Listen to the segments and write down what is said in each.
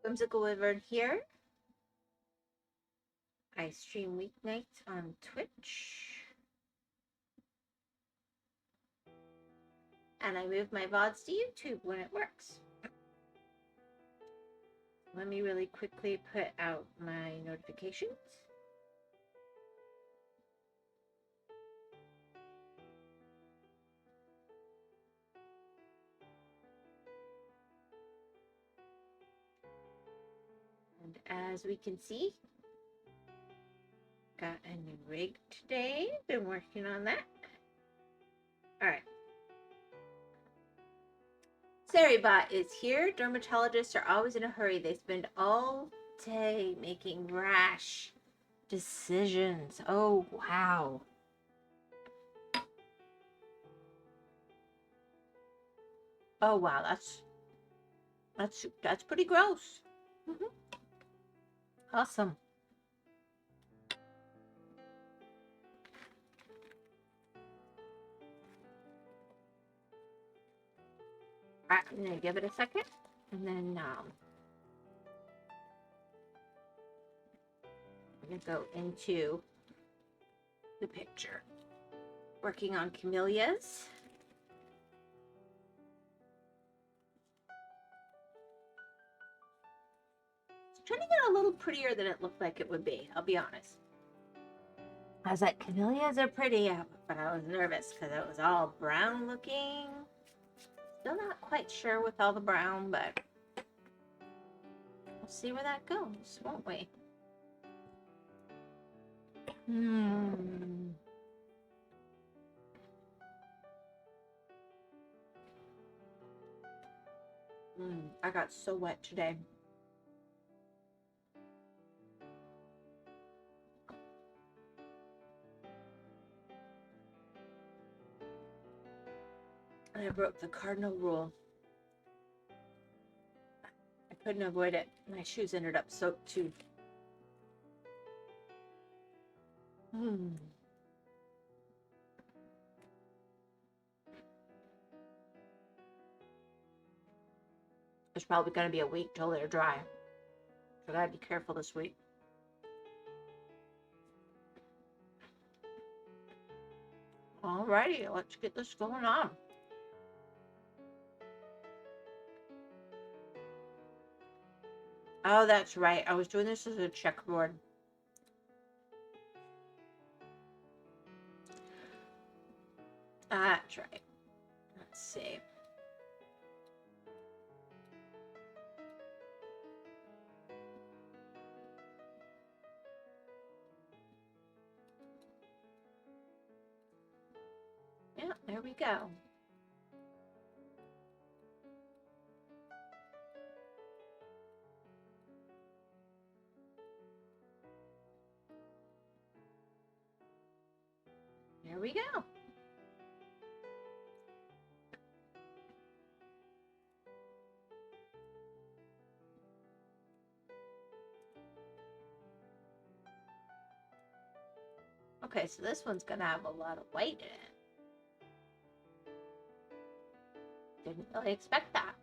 WhymsicalWyvern here. I stream weeknights on Twitch. And I move my VODs to YouTube when it works. Let me really quickly put out my notifications. And as we can see, got a new rig today. Been working on that. All right. Saribot is here. Dermatologists are always in a hurry. They spend all day making rash decisions. Oh, wow. Oh, wow. That's pretty gross. Awesome. All right, I'm gonna give it a second, and then we're gonna go into the picture. Working on camellias. It's turning out a little prettier than it looked like it would be, I'll be honest. I was like, camellias are pretty, but I was nervous because it was all brown looking. Still not quite sure with all the brown, but we'll see where that goes, won't we? I got so wet today. And I broke the cardinal rule. I couldn't avoid it. My shoes ended up soaked too. It's probably going to be a week till they're dry. So I gotta be careful this week. Alrighty, let's get this going on. Oh, that's right. I was doing this as a checkerboard. That's right. Let's see. Yeah, there we go. There we go. Okay, so this one's gonna have a lot of white in it. Didn't really expect that.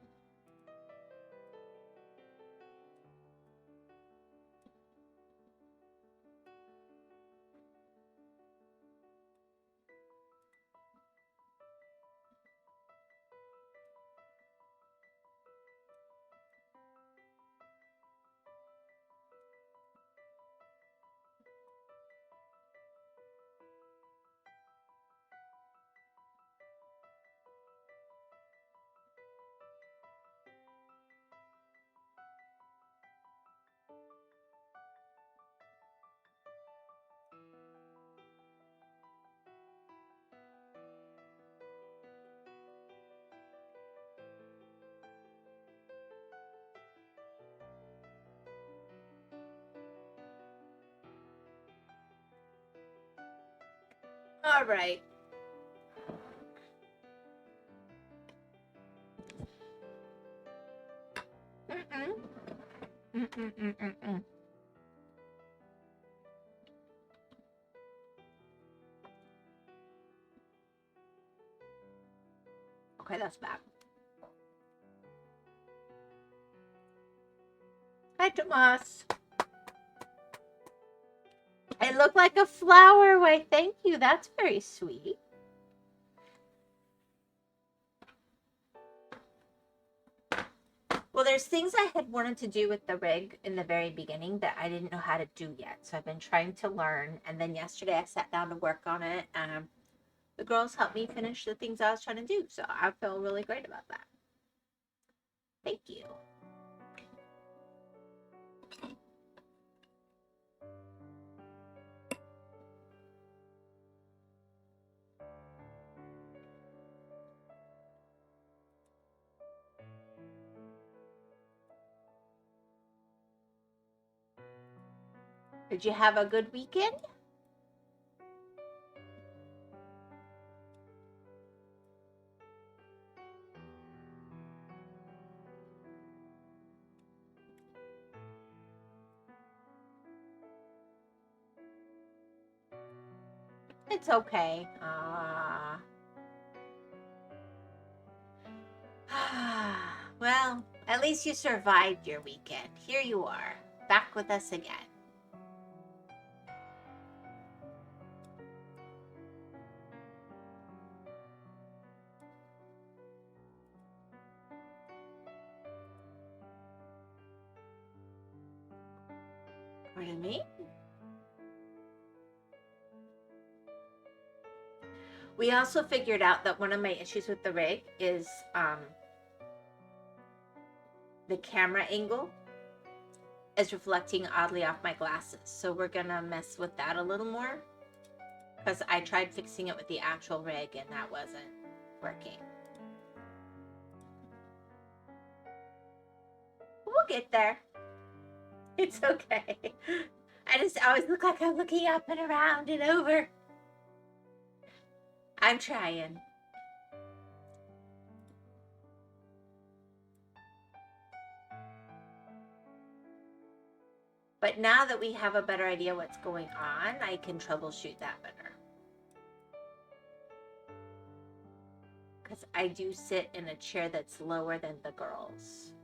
All right. Okay, that's bad. Hi, Tomas. It looked like a flower. Why, thank you. That's very sweet. Well, there's things I had wanted to do with the rig in the very beginning that I didn't know how to do yet. So I've been trying to learn. And then yesterday I sat down to work on it. The girls helped me finish the things I was trying to do. So I feel really great about that. Thank you. Did you have a good weekend? It's okay. Well, at least you survived your weekend. Here you are, back with us again. Pardon me? We also figured out that one of my issues with the rig is the camera angle is reflecting oddly off my glasses. So we're gonna mess with that a little more, because I tried fixing it with the actual rig and that wasn't working. We'll get there. It's okay. I just always look like I'm looking up and around and over. I'm trying. But now that we have a better idea what's going on, I can troubleshoot that better. Because I do sit in a chair that's lower than the girls.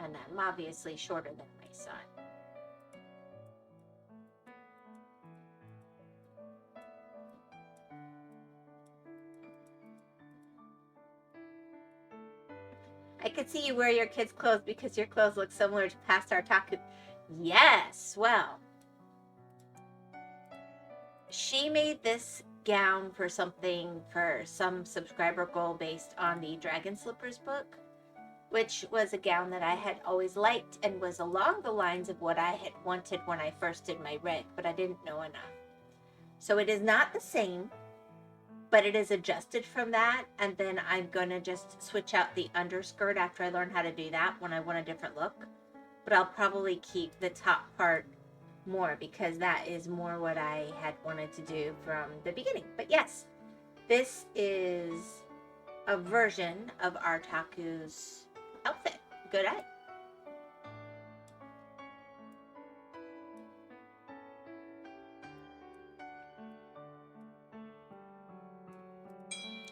And I'm obviously shorter than my son. I could see you wear your kids' clothes because your clothes look similar to past our talk. Yes, well. She made this gown for something, for some subscriber goal based on the Dragon Slippers book, which was a gown that I had always liked and was along the lines of what I had wanted when I first did my rig, but I didn't know enough. So it is not the same, but it is adjusted from that, and then I'm going to just switch out the underskirt after I learn how to do that when I want a different look. But I'll probably keep the top part more because that is more what I had wanted to do from the beginning. But yes, this is a version of our Taku's outfit. Good eye.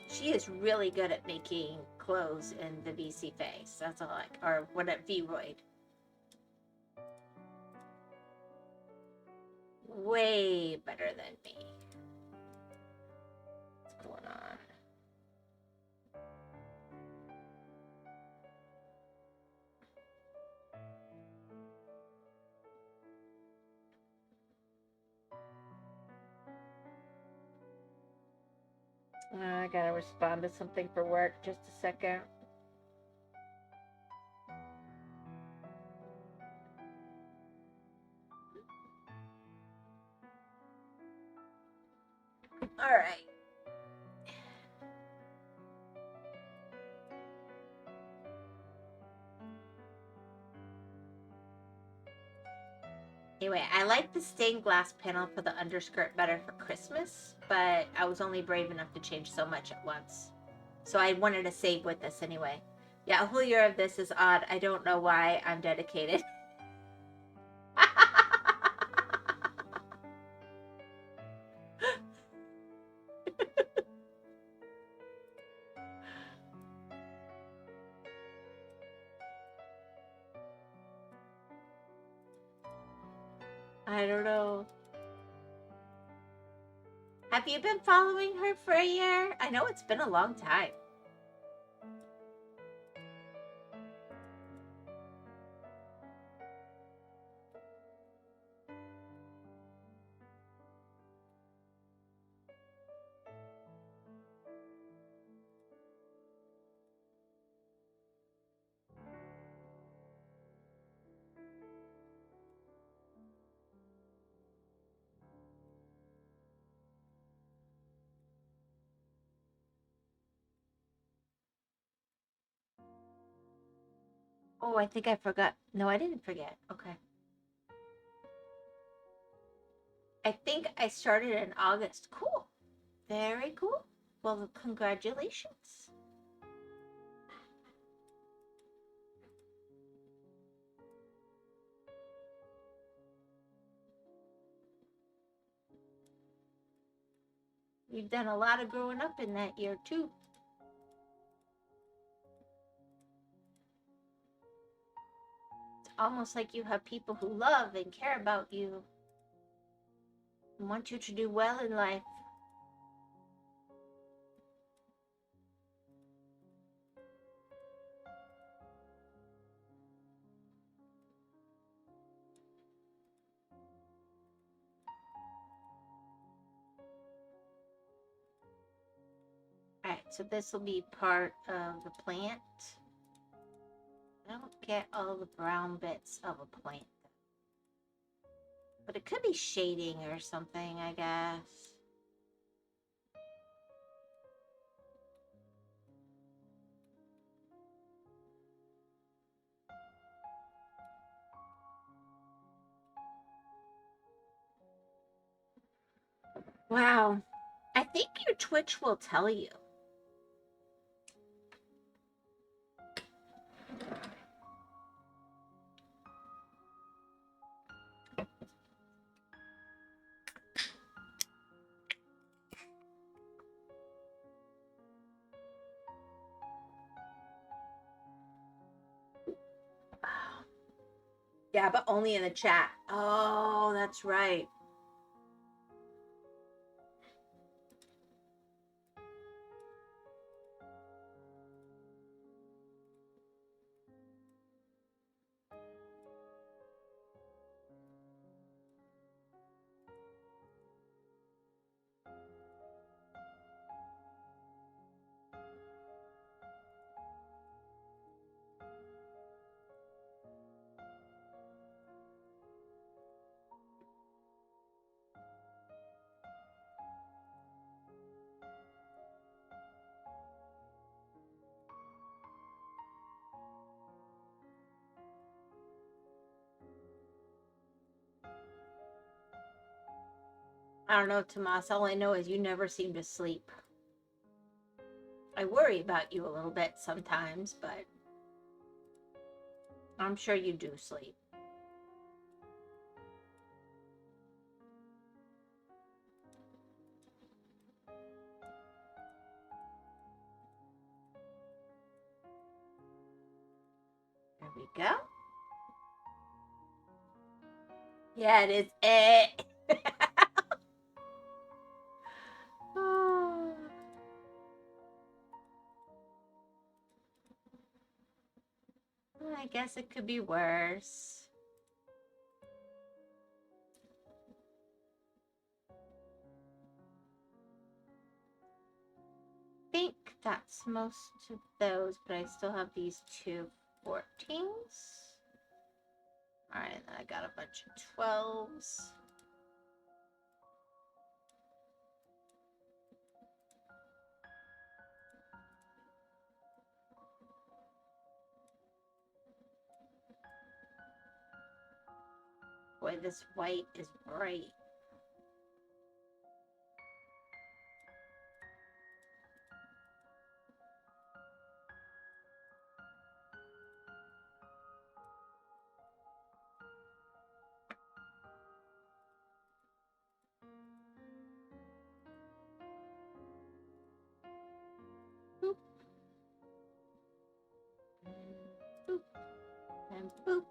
She is really good at making clothes in the VC face. That's all like, or what at V-Roid. Way better than me. What's going on? I gotta respond to something for work. Just a second. All right. Anyway, I like the stained glass panel for the underskirt better for Christmas, but I was only brave enough to change so much at once. So I wanted to save with this anyway. Yeah, a whole year of this is odd. I don't know why I'm dedicated. I don't know. Have you been following her for a year? I know it's been a long time. Oh, I think I forgot. No, I didn't forget. Okay. I think I started in August. Cool. Very cool. Well, congratulations. You've done a lot of growing up in that year, too. It's almost like you have people who love and care about you and want you to do well in life. Alright, so this will be part of the plant. I don't get all the brown bits of a plant. But it could be shading or something, I guess. Wow. I think your Twitch will tell you. Yeah, but only in the chat. Oh, that's right. I don't know, Tomas. All I know is you never seem to sleep. I worry about you a little bit sometimes, but I'm sure you do sleep. There we go. Yeah, it is. Oh. I guess it could be worse. I think that's most of those, but I still have these two 14s. Alright, and then I got a bunch of 12s. Boy, this white is bright. Boop. Boop. And boop.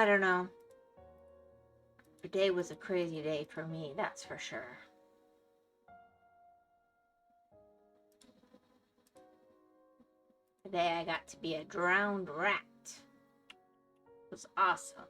I don't know. Today was a crazy day for me, that's for sure. Today I got to be a drowned rat. It was awesome.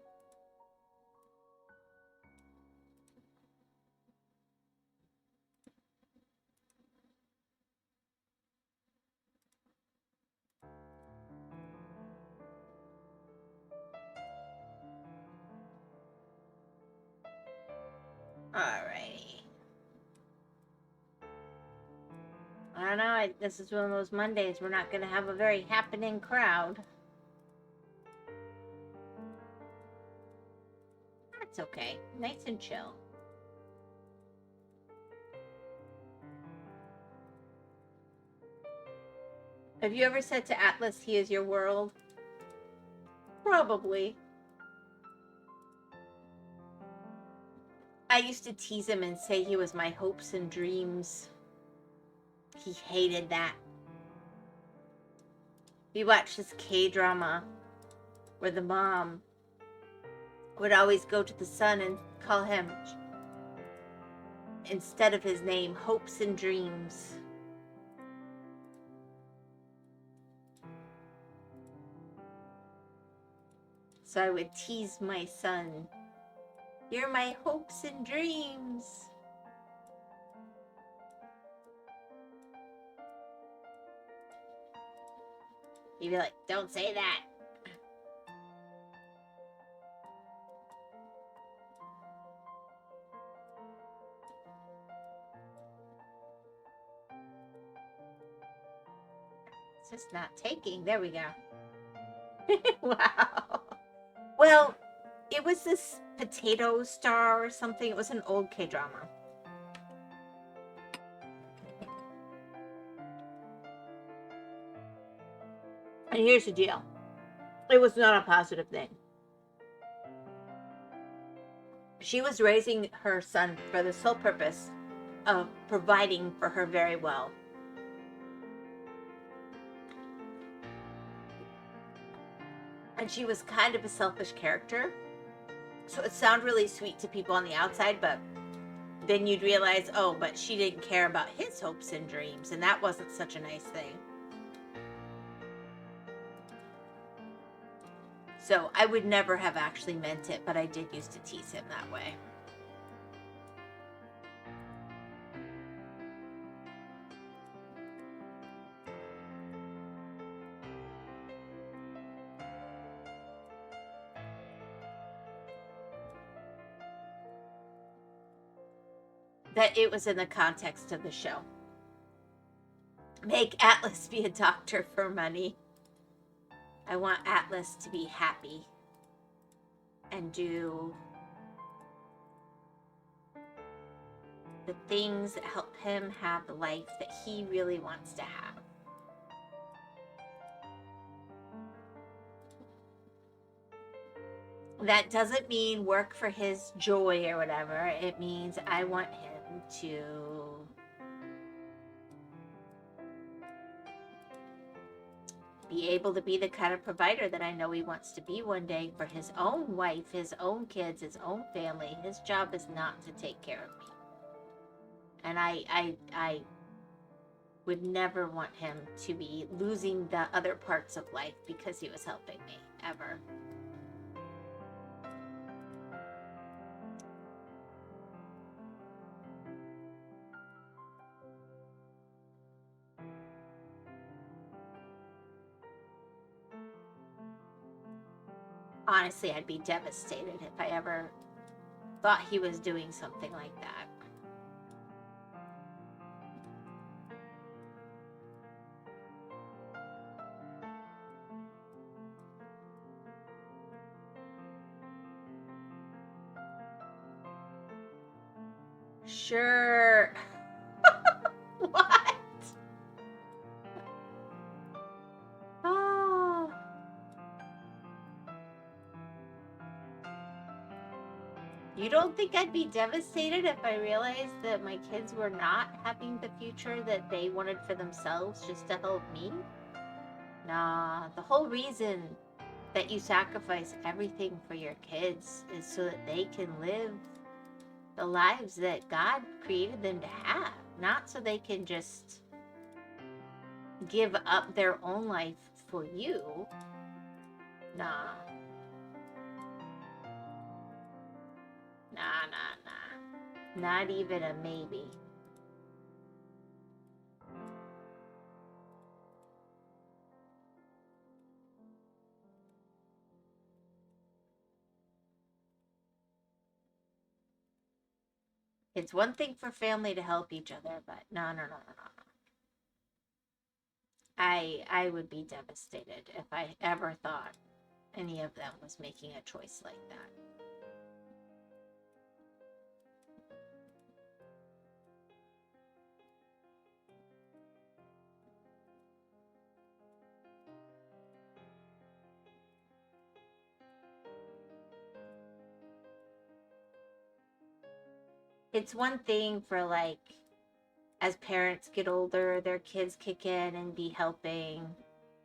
Alrighty. I don't know, this is one of those Mondays we're not going to have a very happening crowd. That's okay. Nice and chill. Have you ever said to Atlas, he is your world? Probably. I used to tease him and say he was my hopes and dreams. He hated that. We watched this K-drama where the mom would always go to the son and call him, instead of his name, hopes and dreams. So I would tease my son, you're my hopes and dreams. He'd be like, don't say that. It's just not taking. There we go. Wow. Well, it was this Potato Star or something. It was an old K-drama. And here's the deal. It was not a positive thing. She was raising her son for the sole purpose of providing for her very well. And she was kind of a selfish character. So it sounded really sweet to people on the outside, but then you'd realize, oh, but she didn't care about his hopes and dreams, and that wasn't such a nice thing. So I would never have actually meant it, but I did used to tease him that way. That it was in the context of the show. Make Atlas be a doctor for money. I want Atlas to be happy and do the things that help him have the life that he really wants to have. That doesn't mean work for his joy or whatever. It means I want him to be able to be the kind of provider that I know he wants to be one day for his own wife, his own kids, his own family. His job is not to take care of me. And I would never want him to be losing the other parts of life because he was helping me, ever. Honestly, I'd be devastated if I ever thought he was doing something like that. Sure. What? Oh. You don't think I'd be devastated if I realized that my kids were not having the future that they wanted for themselves just to help me? Nah, the whole reason that you sacrifice everything for your kids is so that they can live the lives that God created them to have, not so they can just give up their own life for you. Nah. Nah, nah, nah. Not even a maybe. It's one thing for family to help each other, but no, no, no, no, no. I would be devastated if I ever thought any of them was making a choice like that. It's one thing for, like, as parents get older, their kids kick in and be helping.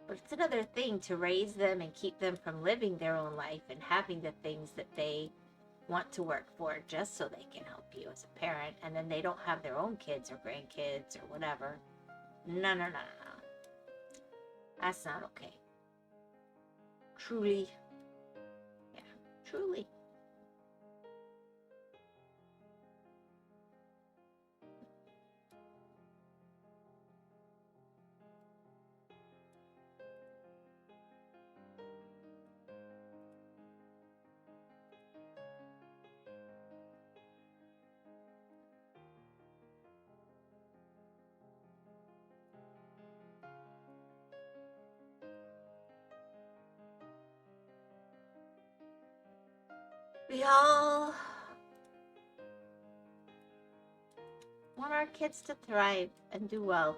But it's another thing to raise them and keep them from living their own life and having the things that they want to work for just so they can help you as a parent, and then they don't have their own kids or grandkids or whatever. No, no, no, no, no. That's not okay. Truly. Yeah, truly. We all want our kids to thrive and do well,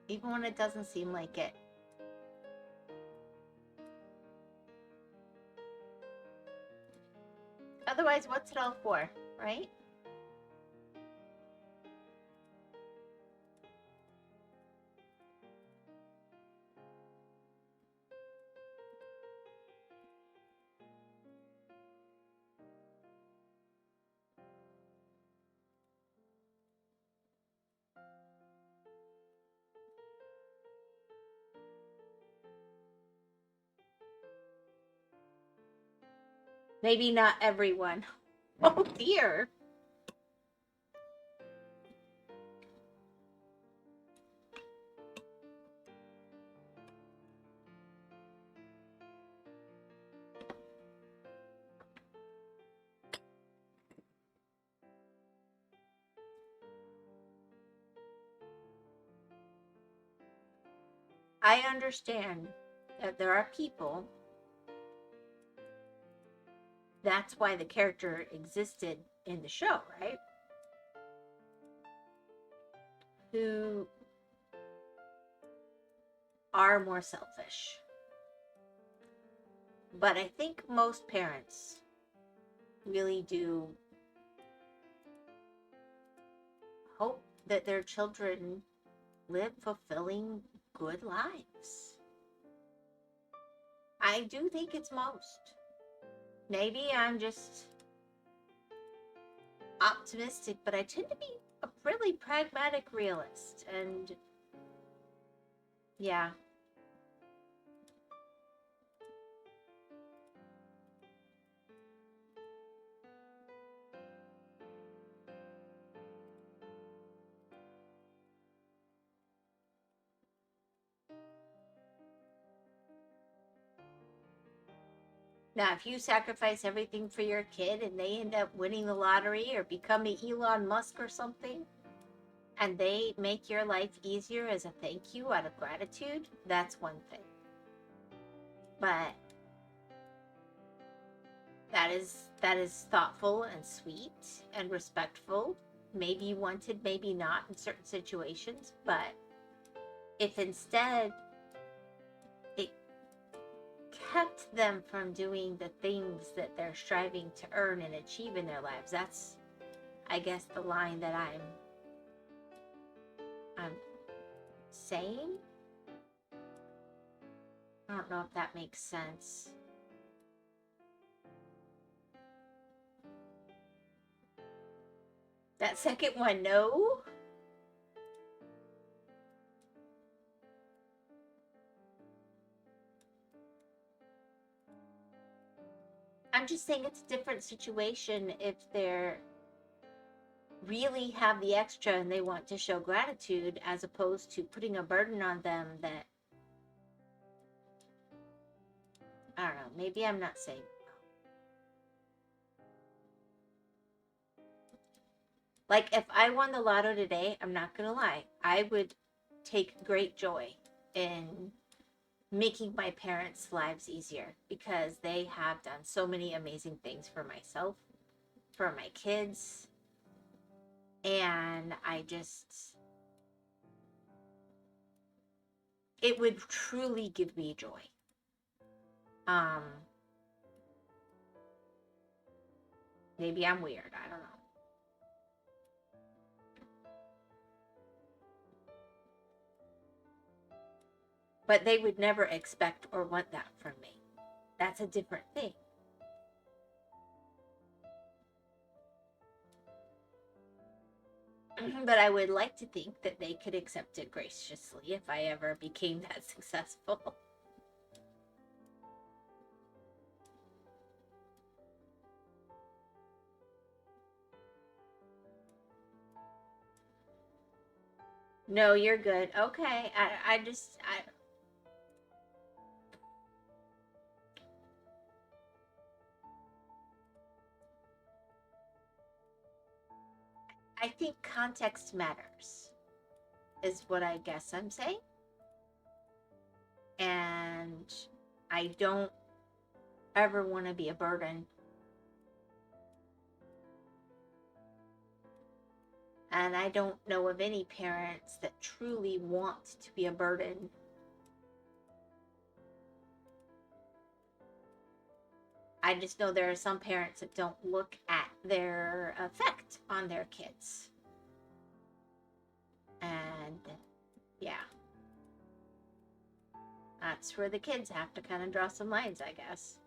even when it doesn't seem like it. Otherwise, what's it all for, right? Maybe not everyone. Oh dear. I understand that there are people, that's why the character existed in the show, right? Who are more selfish. But I think most parents really do hope that their children live fulfilling, good lives. I do think it's most. Maybe I'm just optimistic, but I tend to be a really pragmatic realist. And yeah. Now, if you sacrifice everything for your kid and they end up winning the lottery or becoming Elon Musk or something, and they make your life easier as a thank you out of gratitude, that's one thing. But that is thoughtful and sweet and respectful. Maybe wanted, maybe not in certain situations, but if instead it kept them from doing the things that they're striving to earn and achieve in their lives, that's, I guess, the line that I'm saying. I don't know if that makes sense. That second one, no? I'm just saying it's a different situation if they're really have the extra and they want to show gratitude, as opposed to putting a burden on them that, I don't know, maybe I'm not saying. Like, if I won the lotto today, I'm not gonna lie, I would take great joy in making my parents' lives easier, because they have done so many amazing things for myself, for my kids, and it would truly give me joy. Maybe I'm weird, I don't know. But they would never expect or want that from me. That's a different thing. But I would like to think that they could accept it graciously if I ever became that successful. No, you're good. Okay. I think context matters, is what I guess I'm saying. And I don't ever want to be a burden. And I don't know of any parents that truly want to be a burden. I just know there are some parents that don't look at their effect on their kids. And yeah, that's where the kids have to kind of draw some lines, I guess.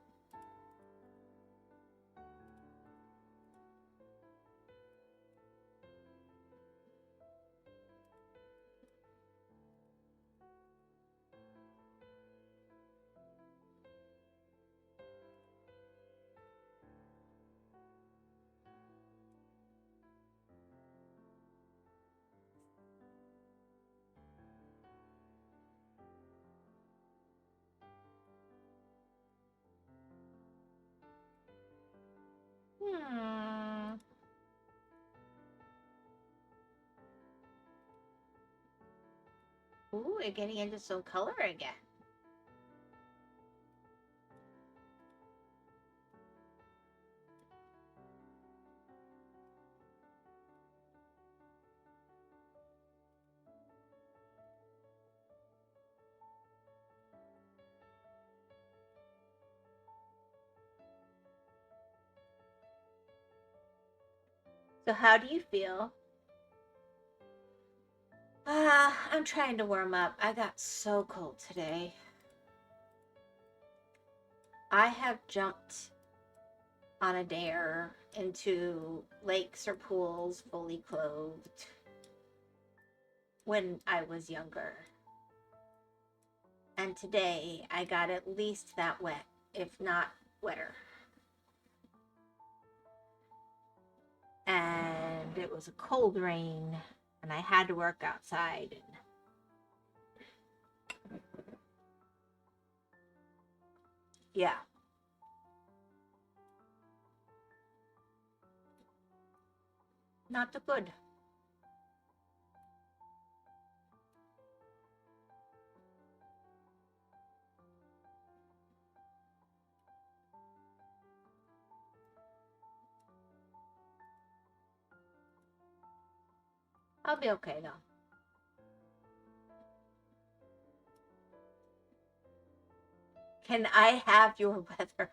Ooh, we're getting into some color again. So how do you feel? I'm trying to warm up. I got so cold today. I have jumped on a dare into lakes or pools fully clothed when I was younger. And today I got at least that wet, if not wetter. And it was a cold rain, and I had to work outside. And yeah. Not the good. I'll be okay though. Can I have your weather?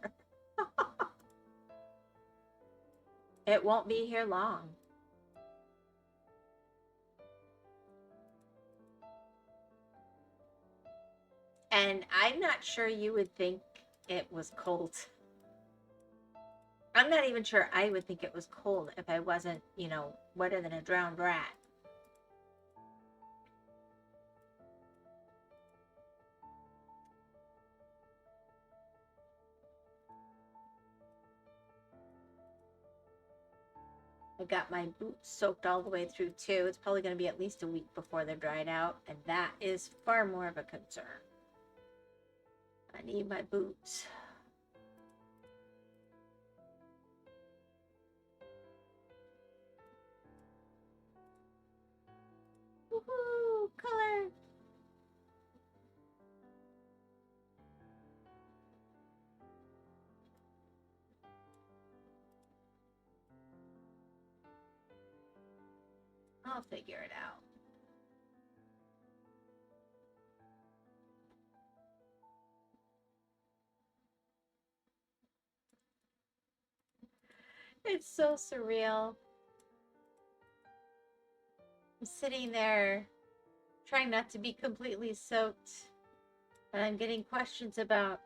It won't be here long. And I'm not sure you would think it was cold. I'm not even sure I would think it was cold if I wasn't, you know, wetter than a drowned rat. I got my boots soaked all the way through too. It's probably going to be at least a week before they're dried out, and that is far more of a concern. I need my boots. Woohoo! Color! I'll figure it out. It's so surreal. I'm sitting there trying not to be completely soaked, and I'm getting questions about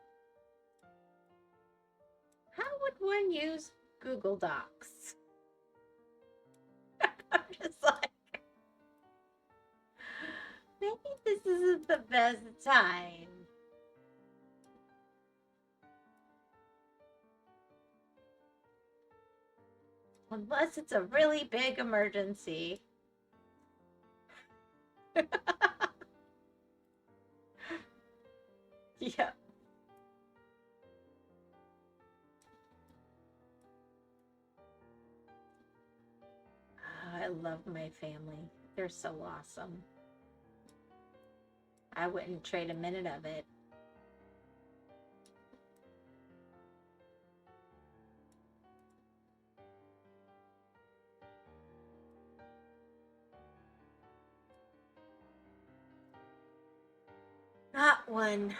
how would one use Google Docs? I'm just like, maybe this isn't the best time. Unless it's a really big emergency. Yeah. Oh, I love my family. They're so awesome. I wouldn't trade a minute of it. Not one.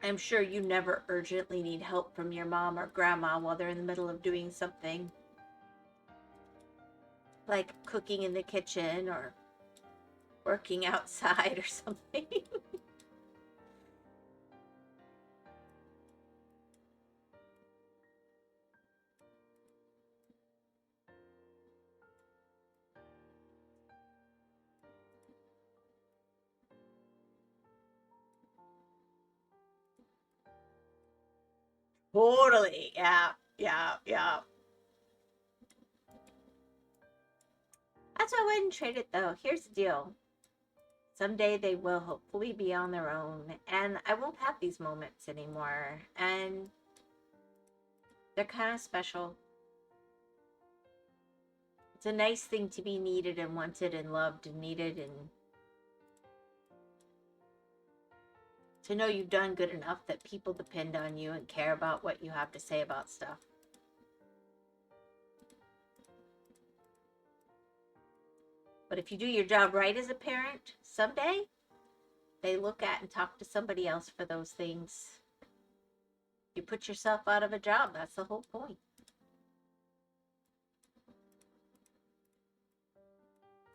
I'm sure you never urgently need help from your mom or grandma while they're in the middle of doing something like cooking in the kitchen or working outside or something. Totally. Yeah. Yeah. That's why I wouldn't trade it though. Here's the deal. Someday they will hopefully be on their own, and I won't have these moments anymore. And they're kind of special. It's a nice thing to be needed and wanted and loved and needed, and to know you've done good enough that people depend on you and care about what you have to say about stuff. But if you do your job right as a parent, someday they look at and talk to somebody else for those things. You put yourself out of a job. That's the whole point.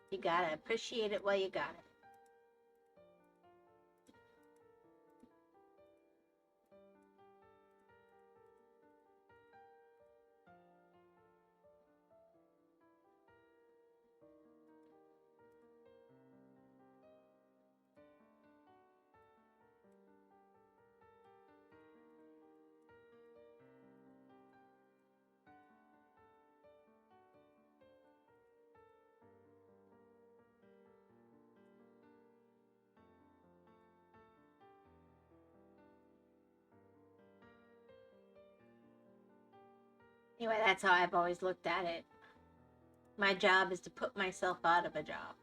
You gotta appreciate it while you got it. Anyway, that's how I've always looked at it. My job is to put myself out of a job.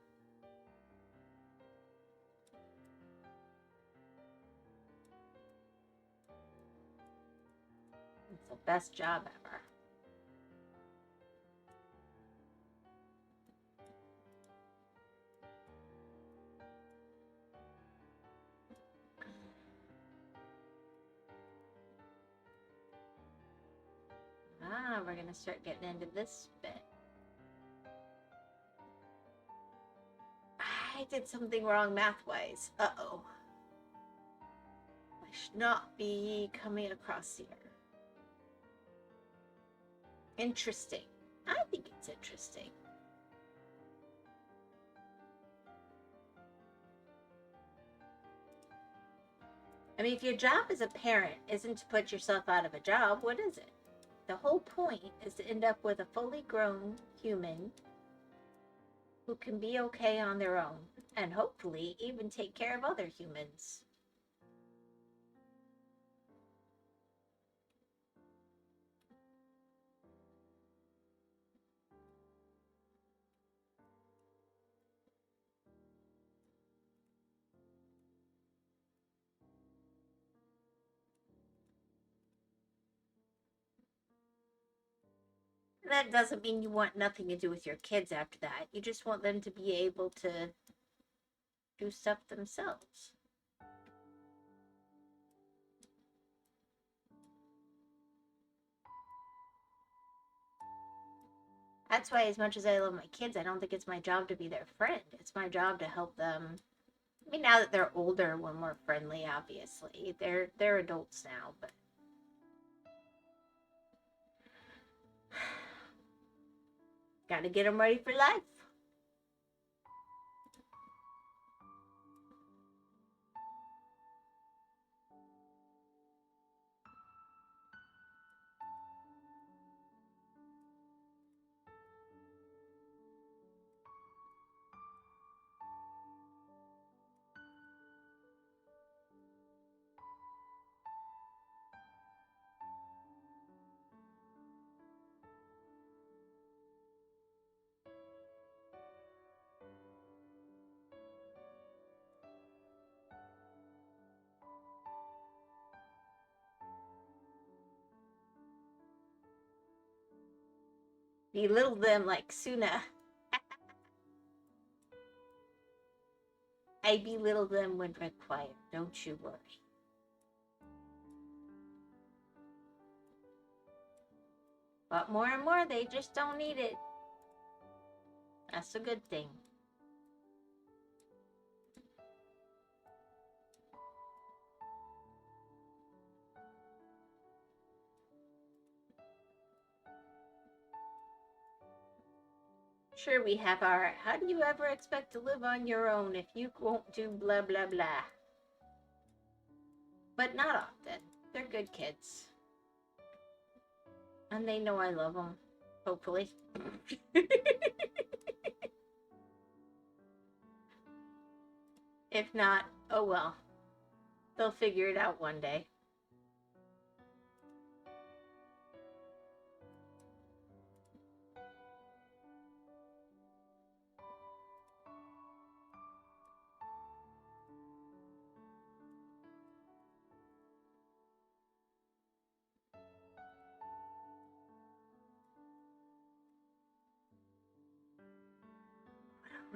It's the best job ever. Now we're going to start getting into this bit. I did something wrong math-wise. Uh-oh. I should not be coming across here. Interesting. I think it's interesting. I mean, if your job as a parent isn't to put yourself out of a job, what is it? The whole point is to end up with a fully grown human who can be okay on their own and hopefully even take care of other humans. That doesn't mean you want nothing to do with your kids after that. You just want them to be able to do stuff themselves. That's why, as much as I love my kids, I don't think it's my job to be their friend. It's my job to help them. I mean, now that they're older, we're more friendly, obviously. They're adults now, but gotta get them ready for life. Belittle them like Suna. I belittle them when required. Don't you worry. But more and more, they just don't need it. That's a good thing. Sure, we have our, how do you ever expect to live on your own if you won't do blah, blah, blah. But not often. They're good kids. And they know I love them. Hopefully. If not, oh well. They'll figure it out one day.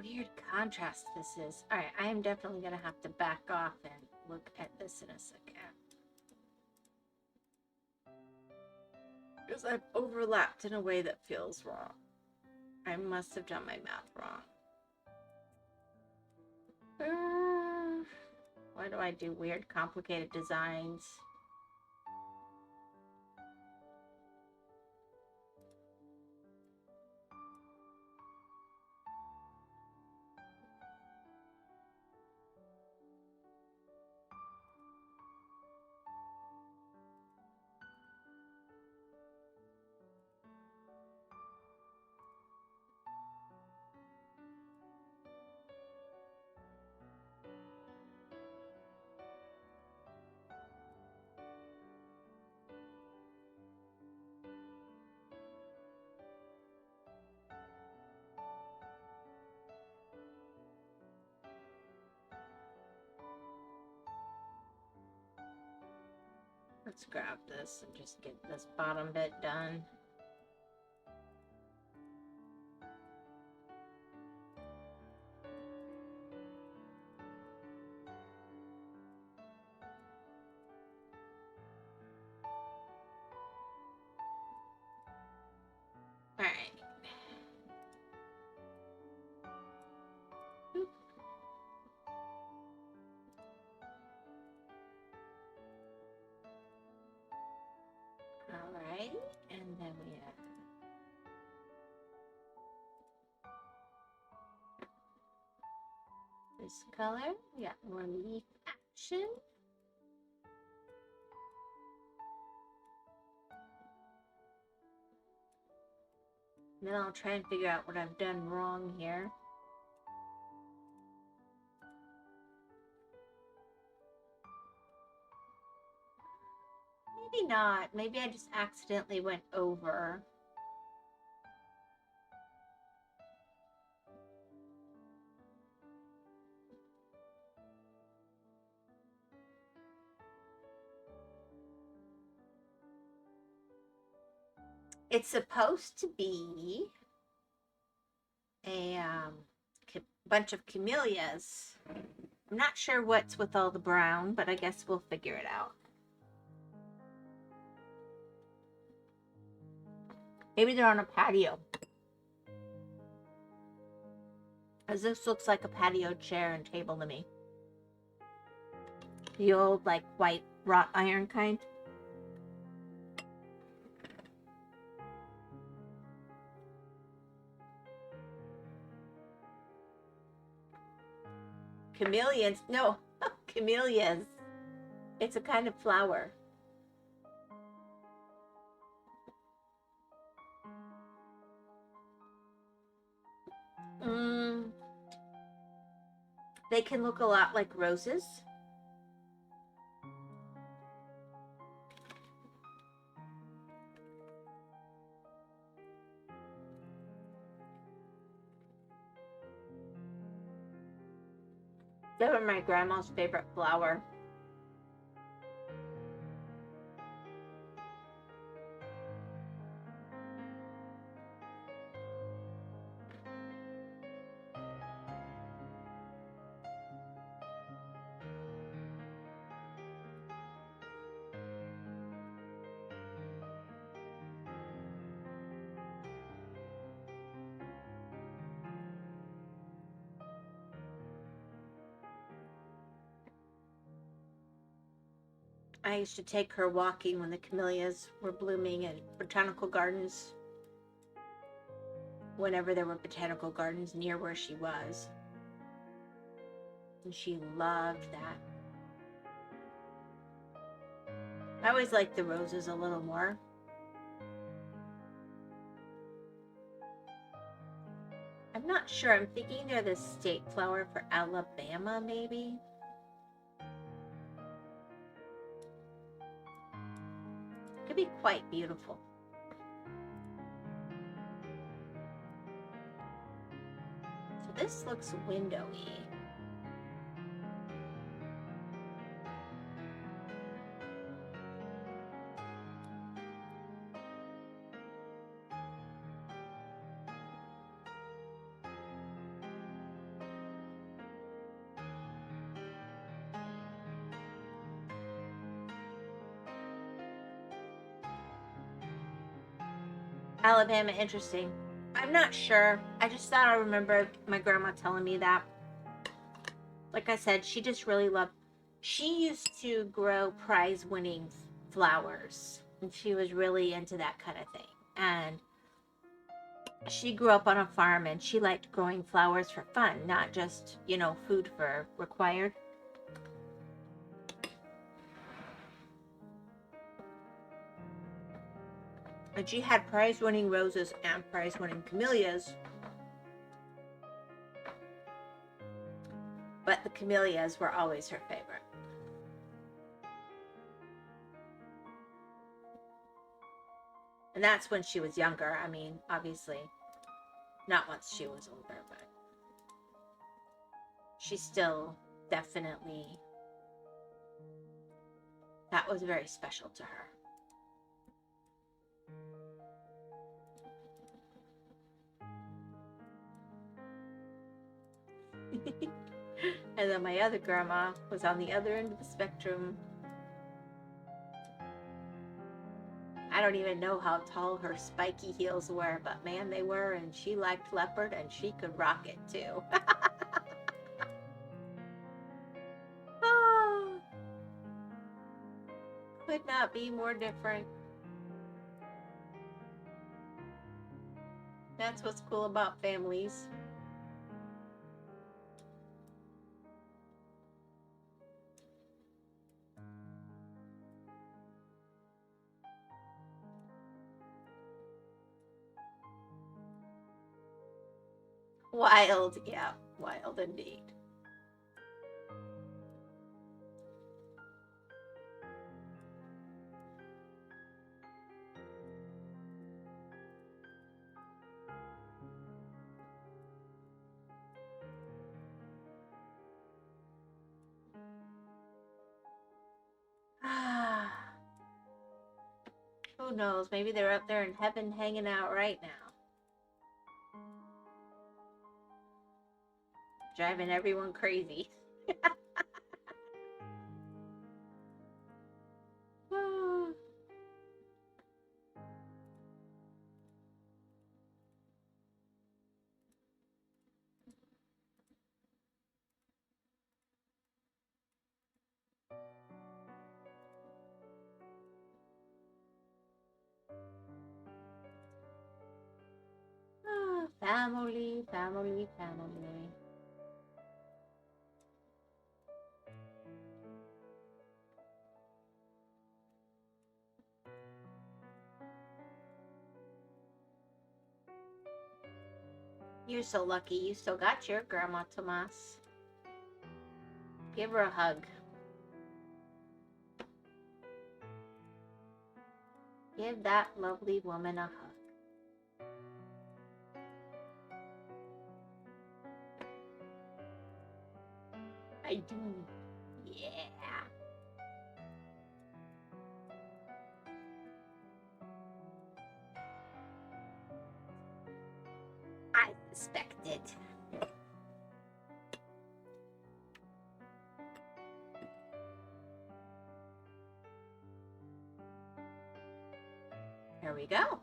Weird contrast this is. Alright, I am definitely going to have to back off and look at this in a second. Because I've overlapped in a way that feels wrong. I must have done my math wrong. Why do I do weird, complicated designs? Let's grab this and just get this bottom bit done. this color. We got more leaf action. Then I'll try and figure out what I've done wrong here. Maybe not. Maybe I just accidentally went over. It's supposed to be a bunch of camellias. I'm not sure what's with all the brown, but I guess we'll figure it out. Maybe they're on a patio. As this looks like a patio chair and table to me. The old, like, white wrought iron kind. Camellias. No, camellias. It's a kind of flower. They can look a lot like roses. They were my grandma's favorite flower. I used to take her walking when the camellias were blooming at botanical gardens. Whenever there were botanical gardens near where she was. And she loved that. I always liked the roses a little more. I'm not sure. I'm thinking they're the state flower for Alabama, maybe. Could be quite beautiful. So this looks windowy. Alabama, interesting. I'm not sure. I just thought I remembered my grandma telling me that. Like I said, she just really loved. She used to grow prize-winning flowers, and she was really into that kind of thing. And she grew up on a farm, and she liked growing flowers for fun, not just, you know, food for required. And she had prize-winning roses and prize-winning camellias. But the camellias were always her favorite. And that's when she was younger. I mean, obviously, not once she was older, but she still definitely, that was very special to her. And then my other grandma was on the other end of the spectrum. I don't even know how tall her spiky heels were, but man, they were, and she liked leopard, and she could rock it too. Oh, could not be more different. That's what's cool about families. Wild, yeah, wild indeed. Who knows? Maybe they're up there in heaven hanging out right now. Driving everyone crazy. Family, family, family. You're so lucky you still got your Grandma Tomas. Give her a hug. Give that lovely woman a hug. I do. Yeah. I suspected. Here we go.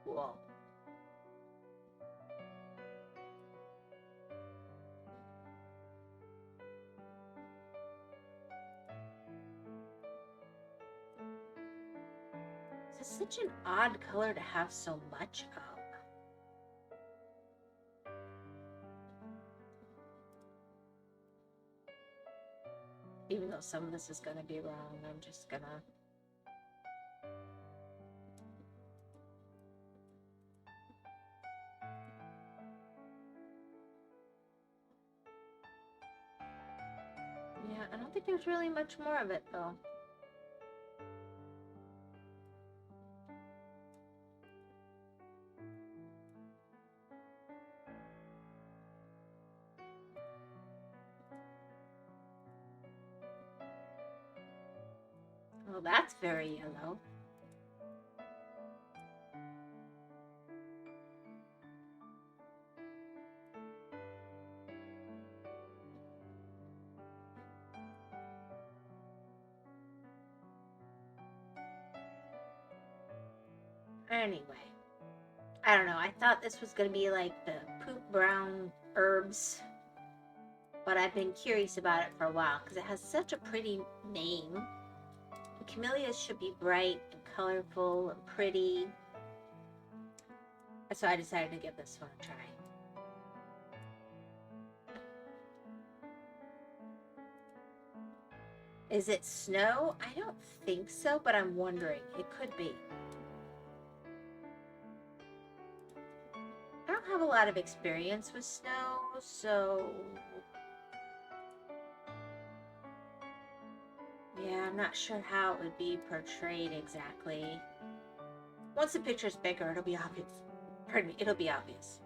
Cool. This is such an odd color to have so much of. Even though some of this is going to be wrong, I'm just going to... Yeah, I don't think there's really much more of it, though. Well, that's very yellow. Anyway, I don't know. I thought this was going to be like the poop brown herbs, but I've been curious about it for a while because it has such a pretty name. Camellias should be bright and colorful and pretty. So I decided to give this one a try. Is it snow? I don't think so, but I'm wondering. It could be. I don't have a lot of experience with snow, so... Yeah, I'm not sure how it would be portrayed exactly. Once the picture's bigger, it'll be obvious. Pardon me, it'll be obvious.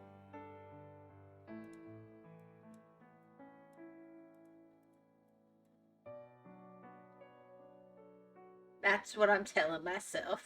That's what I'm telling myself.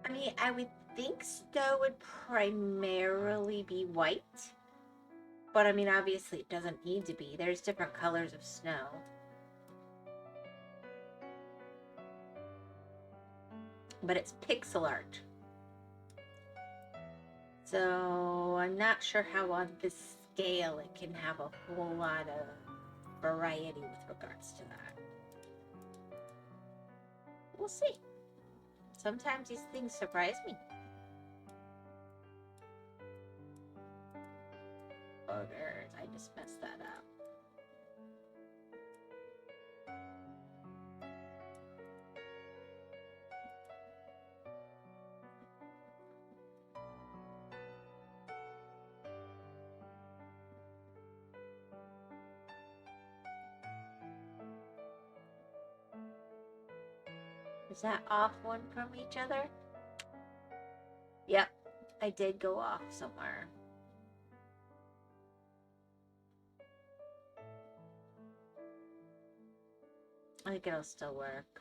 I mean, I would think snow would primarily be white. But I mean, obviously it doesn't need to be. There's different colors of snow. But it's pixel art. So I'm not sure how on this scale it can have a whole lot of variety with regards to that. We'll see. Sometimes these things surprise me. Burgers, I just messed that up. Is that off one from each other? Yep, I did go off somewhere. I think it'll still work.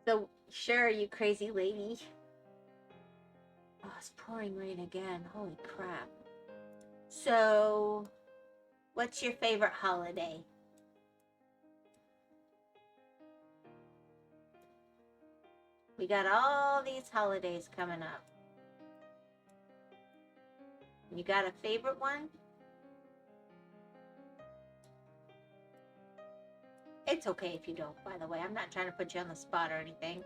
So, sure, you crazy lady. Oh, it's pouring rain again. Holy crap. So, what's your favorite holiday? We got all these holidays coming up. You got a favorite one? It's okay if you don't, by the way. I'm not trying to put you on the spot or anything.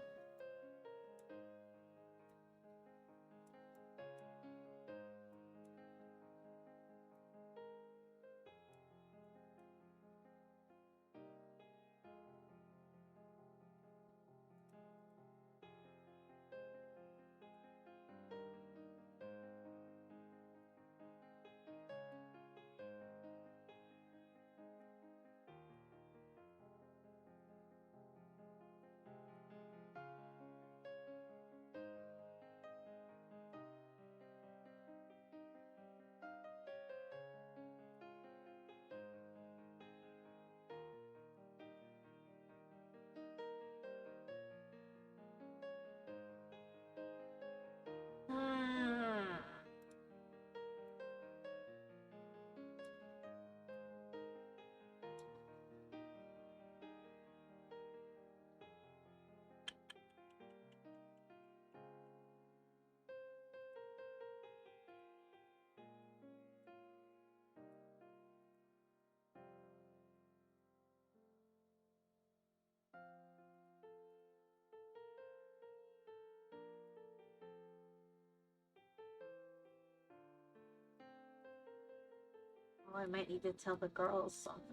Oh, I might need to tell the girls something.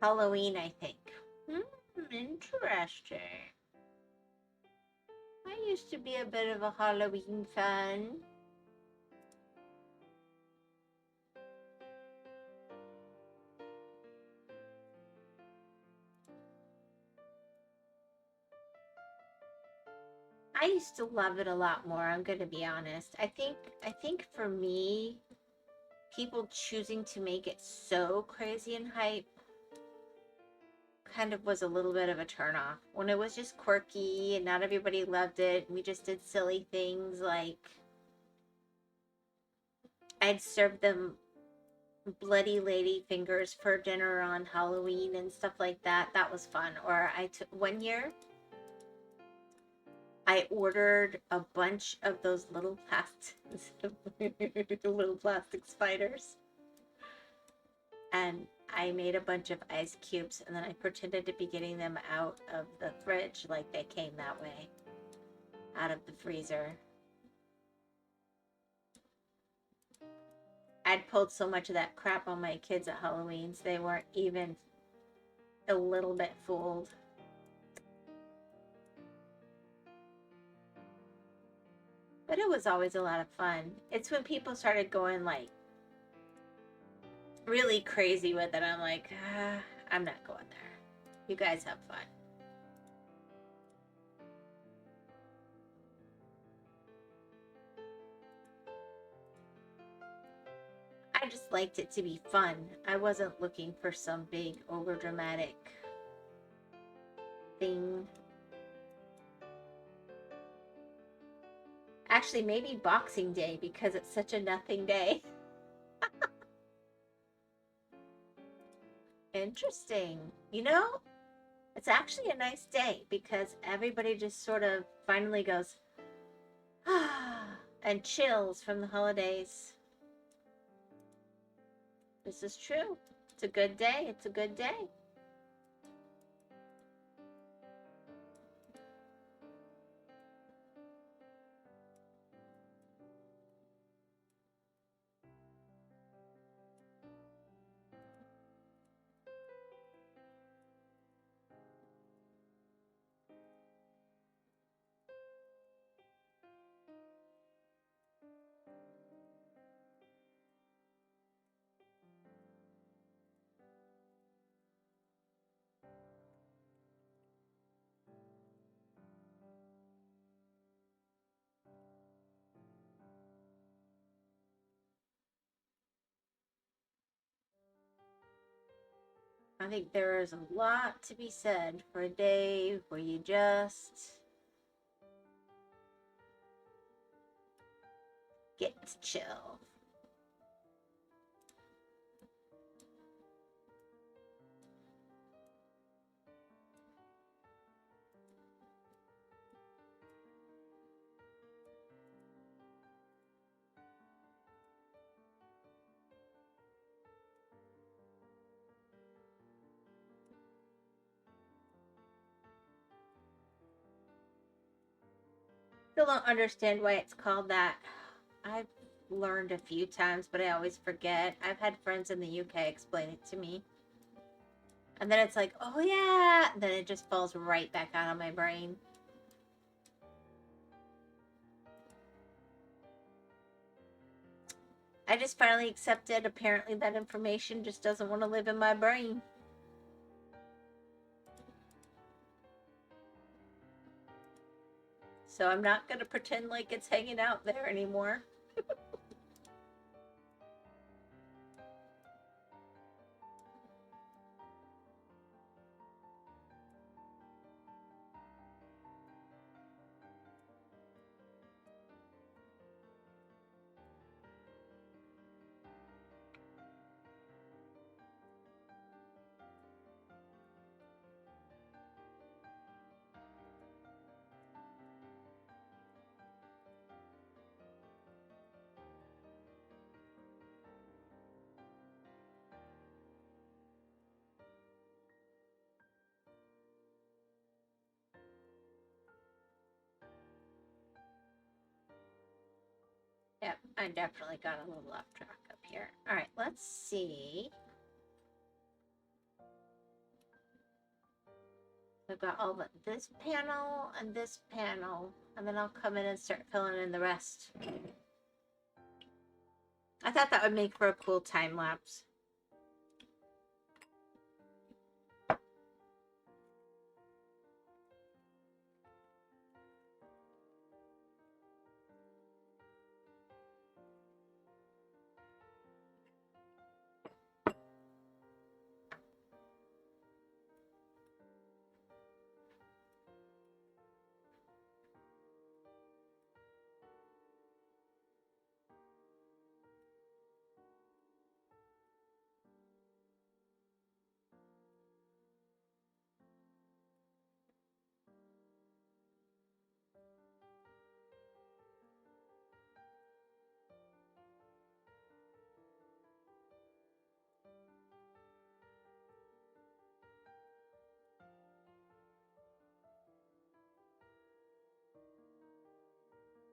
Halloween, I think. Interesting. I used to be a bit of a Halloween fan. I used to love it a lot more, I'm gonna be honest. I think for me, people choosing to make it so crazy and hype kind of was a little bit of a turnoff. When it was just quirky and not everybody loved it, and we just did silly things like I'd serve them bloody lady fingers for dinner on Halloween and stuff like that. That was fun. Or I took one year I ordered a bunch of those little plastic spiders. And I made a bunch of ice cubes, and then I pretended to be getting them out of the fridge like they came that way. Out of the freezer. I'd pulled so much of that crap on my kids at Halloween's, they weren't even a little bit fooled. But it was always a lot of fun. It's when people started going like really crazy with it. I'm like, I'm not going there. You guys have fun. I just liked it to be fun. I wasn't looking for some big overdramatic thing. Actually, maybe Boxing Day because it's such a nothing day. Interesting. You know, it's actually a nice day because everybody just sort of finally goes, ah, and chills from the holidays. This is true. It's a good day. It's a good day. I think there is a lot to be said for a day where you just get to chill. Still don't understand why it's called that. I've learned a few times, but I always forget. I've had friends in the UK explain it to me. And then it's like, oh yeah, and then it just falls right back out of my brain. I just finally accepted apparently that information just doesn't want to live in my brain. So I'm not going to pretend like it's hanging out there anymore. Yep, I definitely got a little off track up here. All right, let's see. I've got all but this panel, and then I'll come in and start filling in the rest. I thought that would make for a cool time lapse.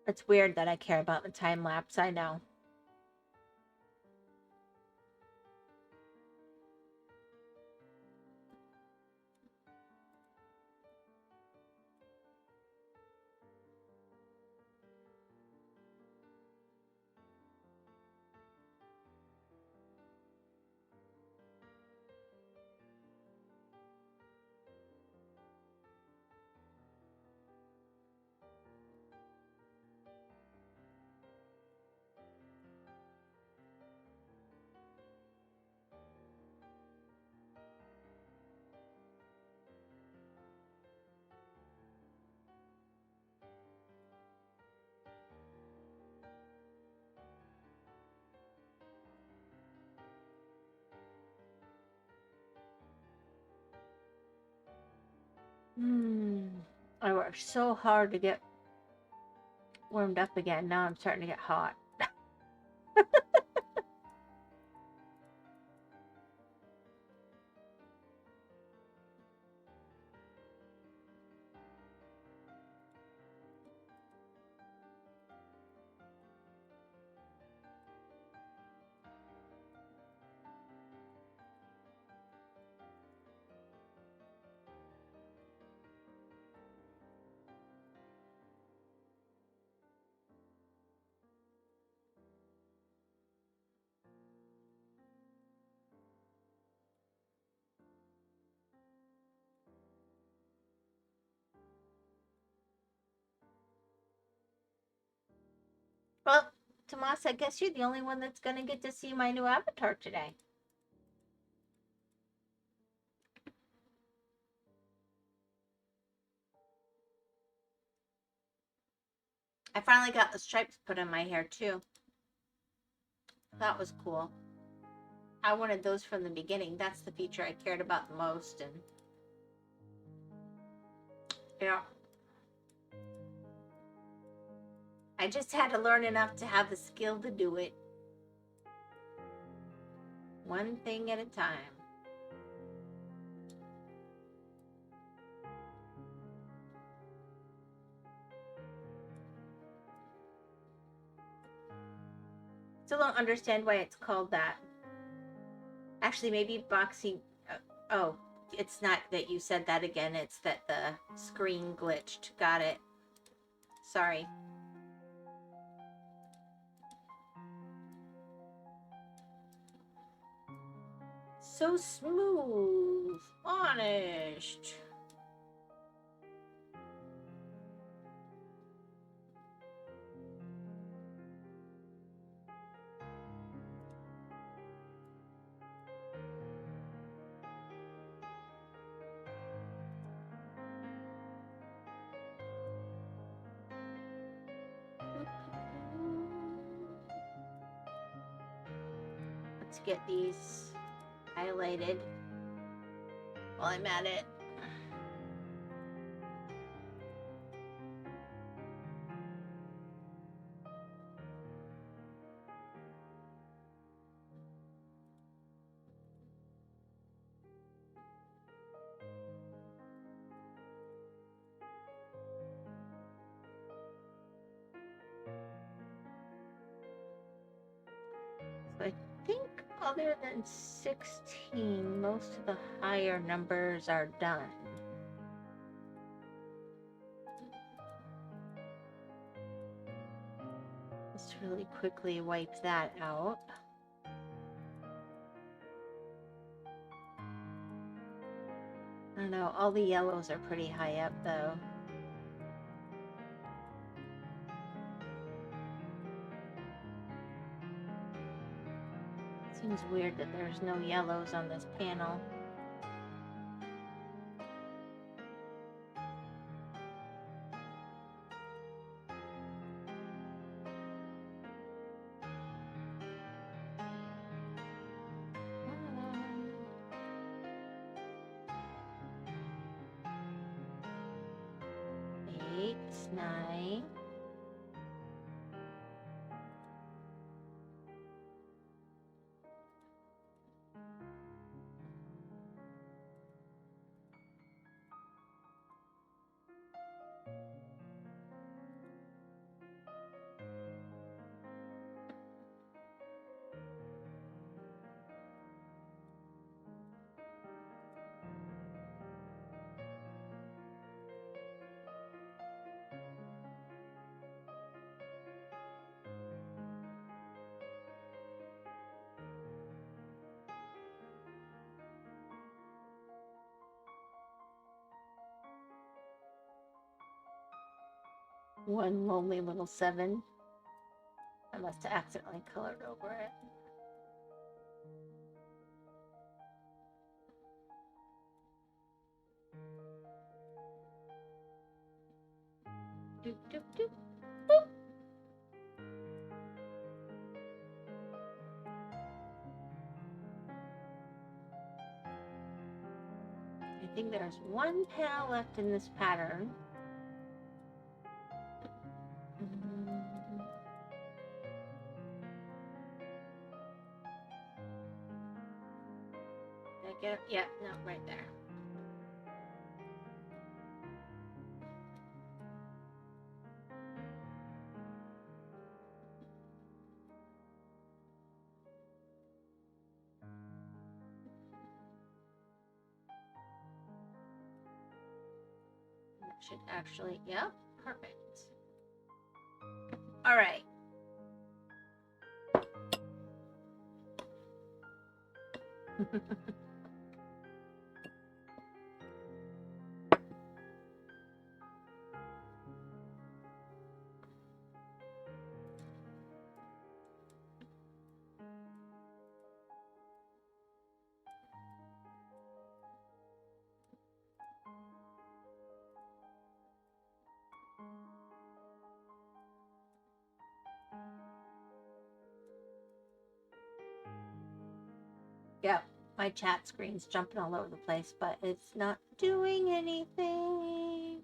It's weird that I care about the time lapse, I know. I worked so hard to get warmed up again. Now I'm starting to get hot. Well, Tomas, I guess you're the only one that's going to get to see my new avatar today. I finally got the stripes put on my hair too. That was cool. I wanted those from the beginning. That's the feature I cared about the most. And yeah, I just had to learn enough to have the skill to do it. One thing at a time. Still don't understand why it's called that. Actually, maybe Boxy... oh, it's not that you said that again. It's that the screen glitched. Got it. Sorry. So smooth. Honest. Let's get these highlighted while I'm at it. So I think other than 16, most of the higher numbers are done. Let's really quickly wipe that out. I don't know, all the yellows are pretty high up though. Seems weird that there's no yellows on this panel. Eight, 9. One lonely little 7. I must have accidentally colored over it. Doop, doop, doop. Boop. I think there's one panel left in this pattern. Did I get it? Yeah, no, right there. That should actually, yep, perfect. All right. Yep, my chat screen's jumping all over the place, but it's not doing anything.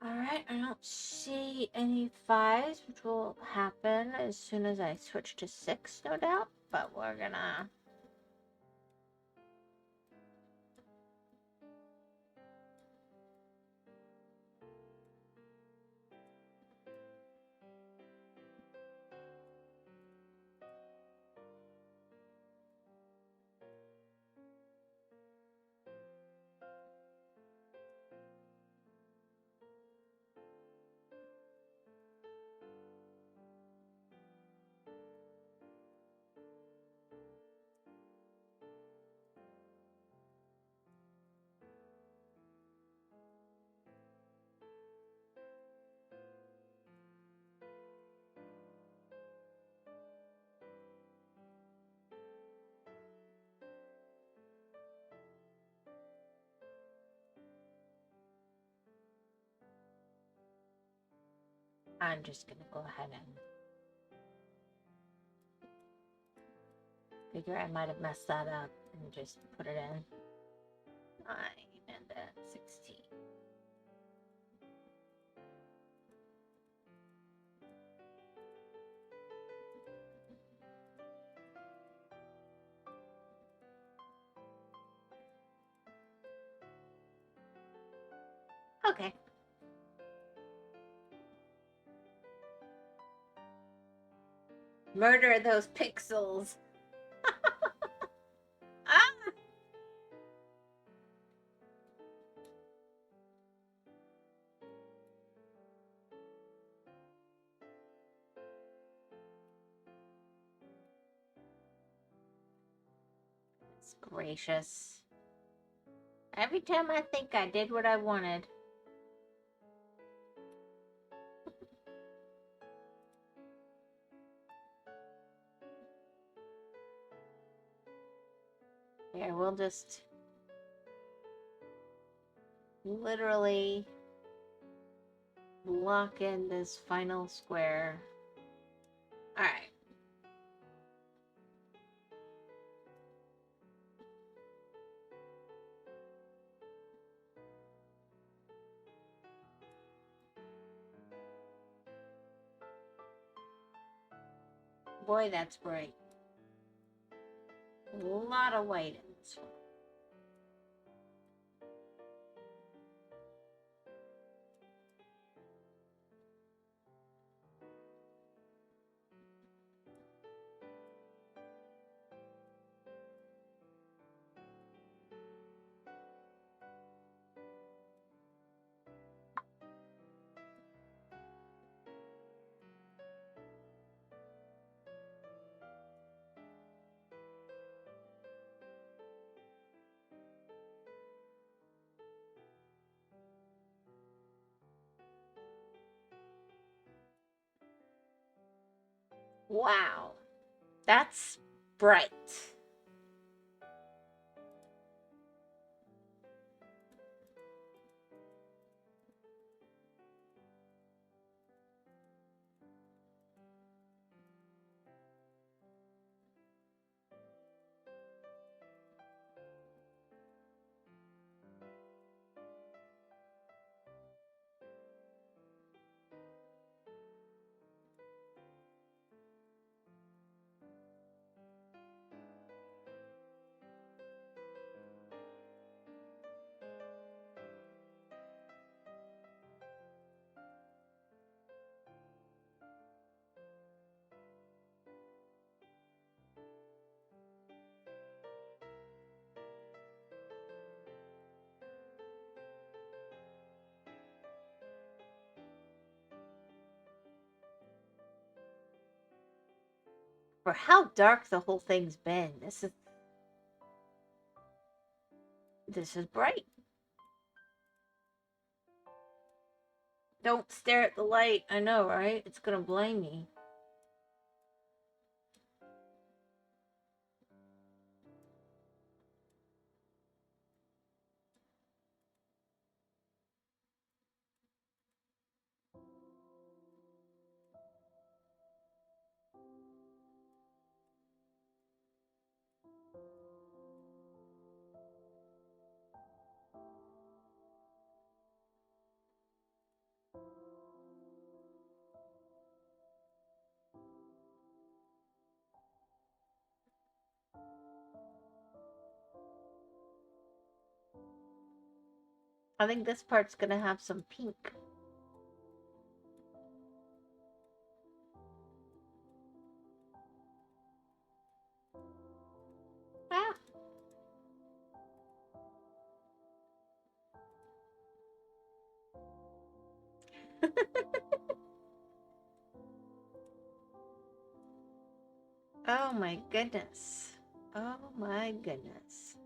Alright, I don't see any 5s, which will happen as soon as I switch to 6, no doubt. But we're gonna... I'm just gonna go ahead and figure I might have messed that up and just put it in 9 and then 16. Okay. Murder those pixels. Ah! It's gracious. Every time I think I did what I wanted. Here, we'll just literally lock in this final square. All right. Boy, that's bright. A lot of white in this one. Wow, that's bright. For how dark the whole thing's been, this is bright. Don't stare at the light. I know, right? It's gonna blame me. I think this part's gonna have some pink. Ah. Oh my goodness. Oh my goodness.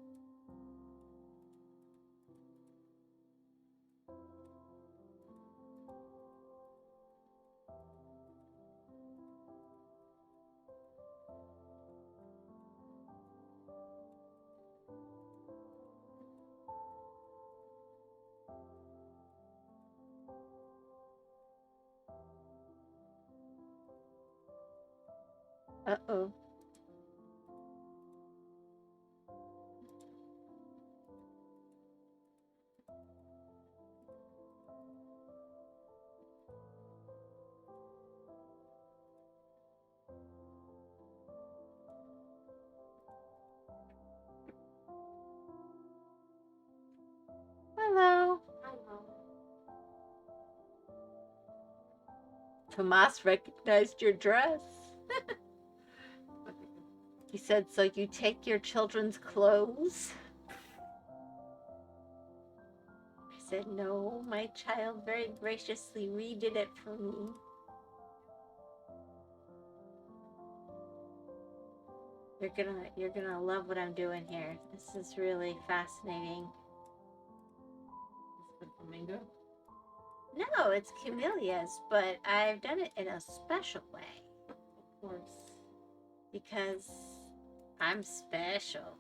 Uh-oh. Hello. Hello. Tomas recognized your dress. He said, so you take your children's clothes? I said, no, my child very graciously redid it for me. You're gonna love what I'm doing here. This is really fascinating. Is it flamingo? No, it's camellias, but I've done it in a special way. Of course. Because I'm special.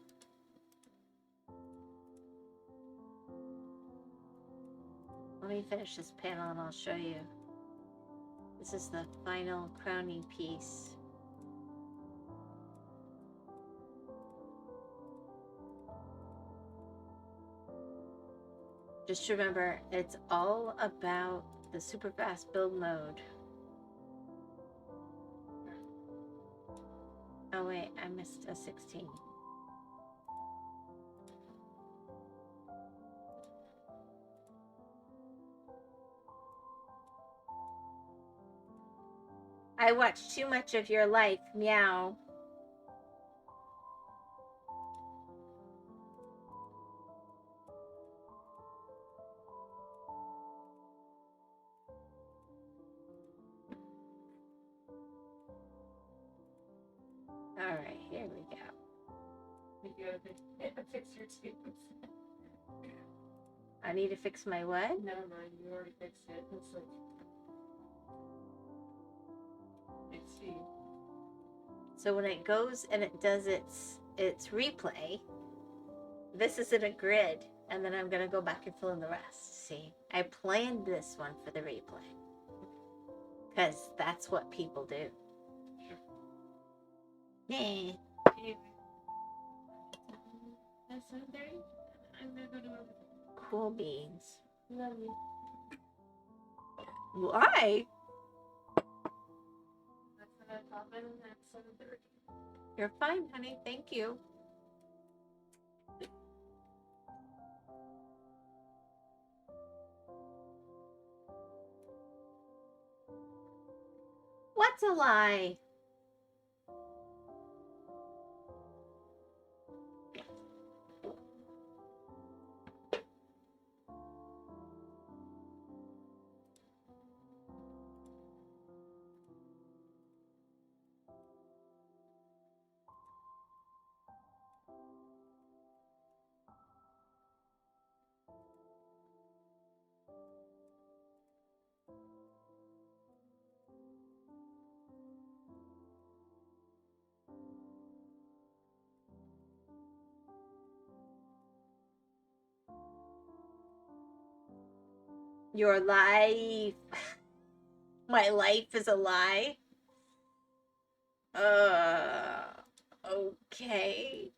Let me finish this panel and I'll show you. This is the final crowning piece. Just remember, it's all about the super fast build mode. Oh wait, I missed a 16. I watched too much of your life, meow. Alright, here we go. You gotta fix your tubes. I need to fix my what? Never mind, you already fixed it. It's like, let's see. So when it goes and it does its replay, this is in a grid, and then I'm gonna go back and fill in the rest. See, I planned this one for the replay because that's what people do. Yeah. That's 7:30. I'm gonna go to a Cool beans. love you. Why? That's gonna pop in at 7:30. You're fine, honey. Thank you. What's a lie? Your life. My life is a lie. Okay.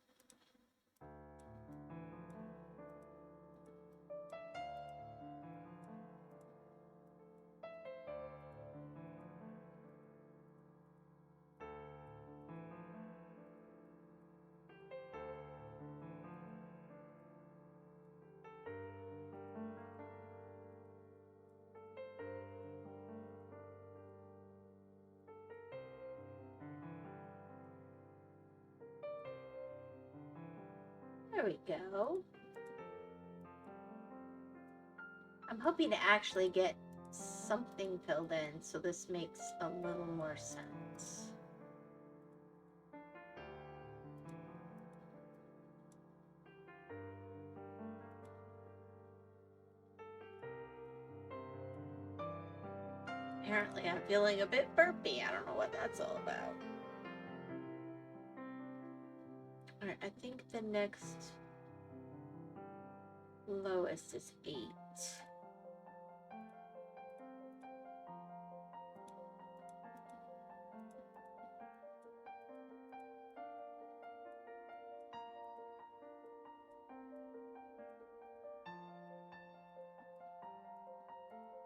There we go. I'm hoping to actually get something filled in, so this makes a little more sense. Apparently I'm feeling a bit burpy. I don't know what that's all about. Alright, I think the next lowest is 8.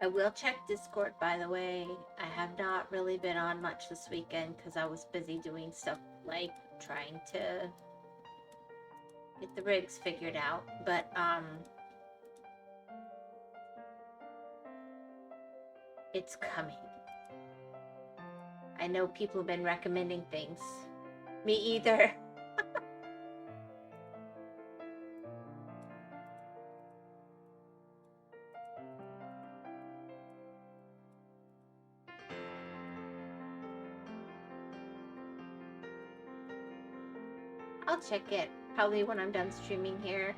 I will check Discord, by the way. I have not really been on much this weekend because I was busy doing stuff like trying to get the rigs figured out. But, it's coming. I know people have been recommending things. Me either. I'll check it probably when I'm done streaming here.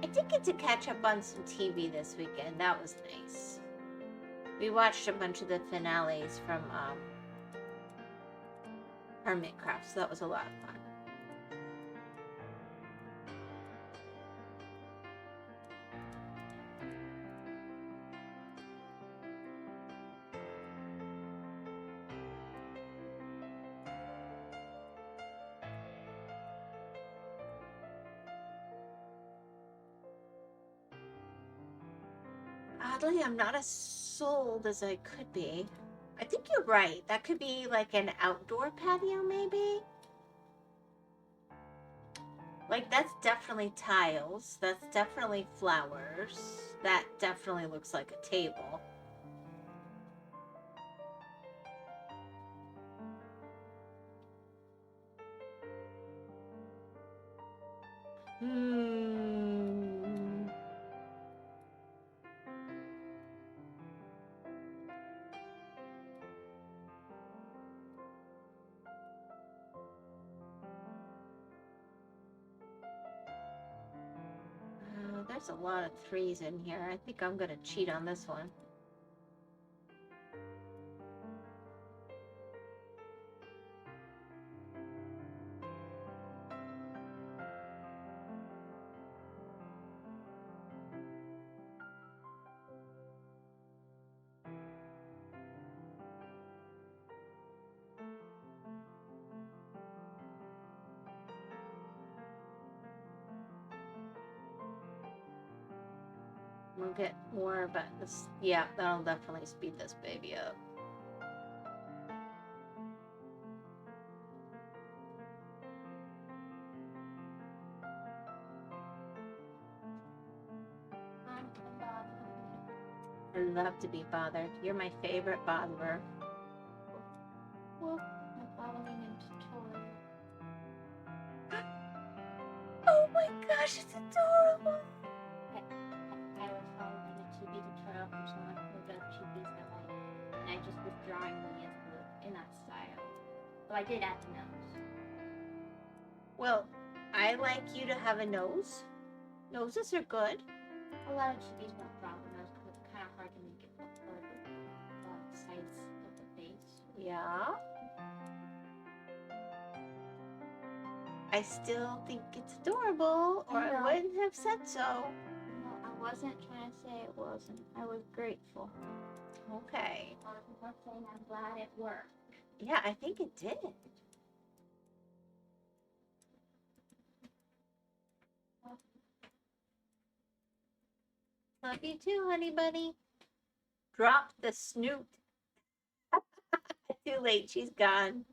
I did get to catch up on some TV this weekend. That was nice. We watched a bunch of the finales from Hermitcraft, so that was a lot of fun. Oddly, I'm not as sold as I could be. I think you're right. That could be like an outdoor patio, maybe? Like, that's definitely tiles. That's definitely flowers. That definitely looks like a table. There's a lot of 3s in here. I think I'm gonna cheat on this one. We'll get more, but this, yeah, that'll definitely speed this baby up. I love to be bothered. You're my favorite botherer. Well, I'm following a tutorial. Oh my gosh, it's adorable! I was following a chibi tutorial from someone who does chibis that I like, and I just was drawing Leah's boot in that style. So I did add the nose. Well, I like you to have a nose. Noses are good. A lot of chibis don't draw the nose because it's kind of hard to make it look for the sides of the face. Yeah. I still think it's adorable, or I wouldn't have said so. No, I wasn't trying to say it wasn't. I was grateful. Okay. I was more saying I'm glad it worked. Yeah, I think it did. Love you too, honey bunny. Drop the snoot. Too late, she's gone.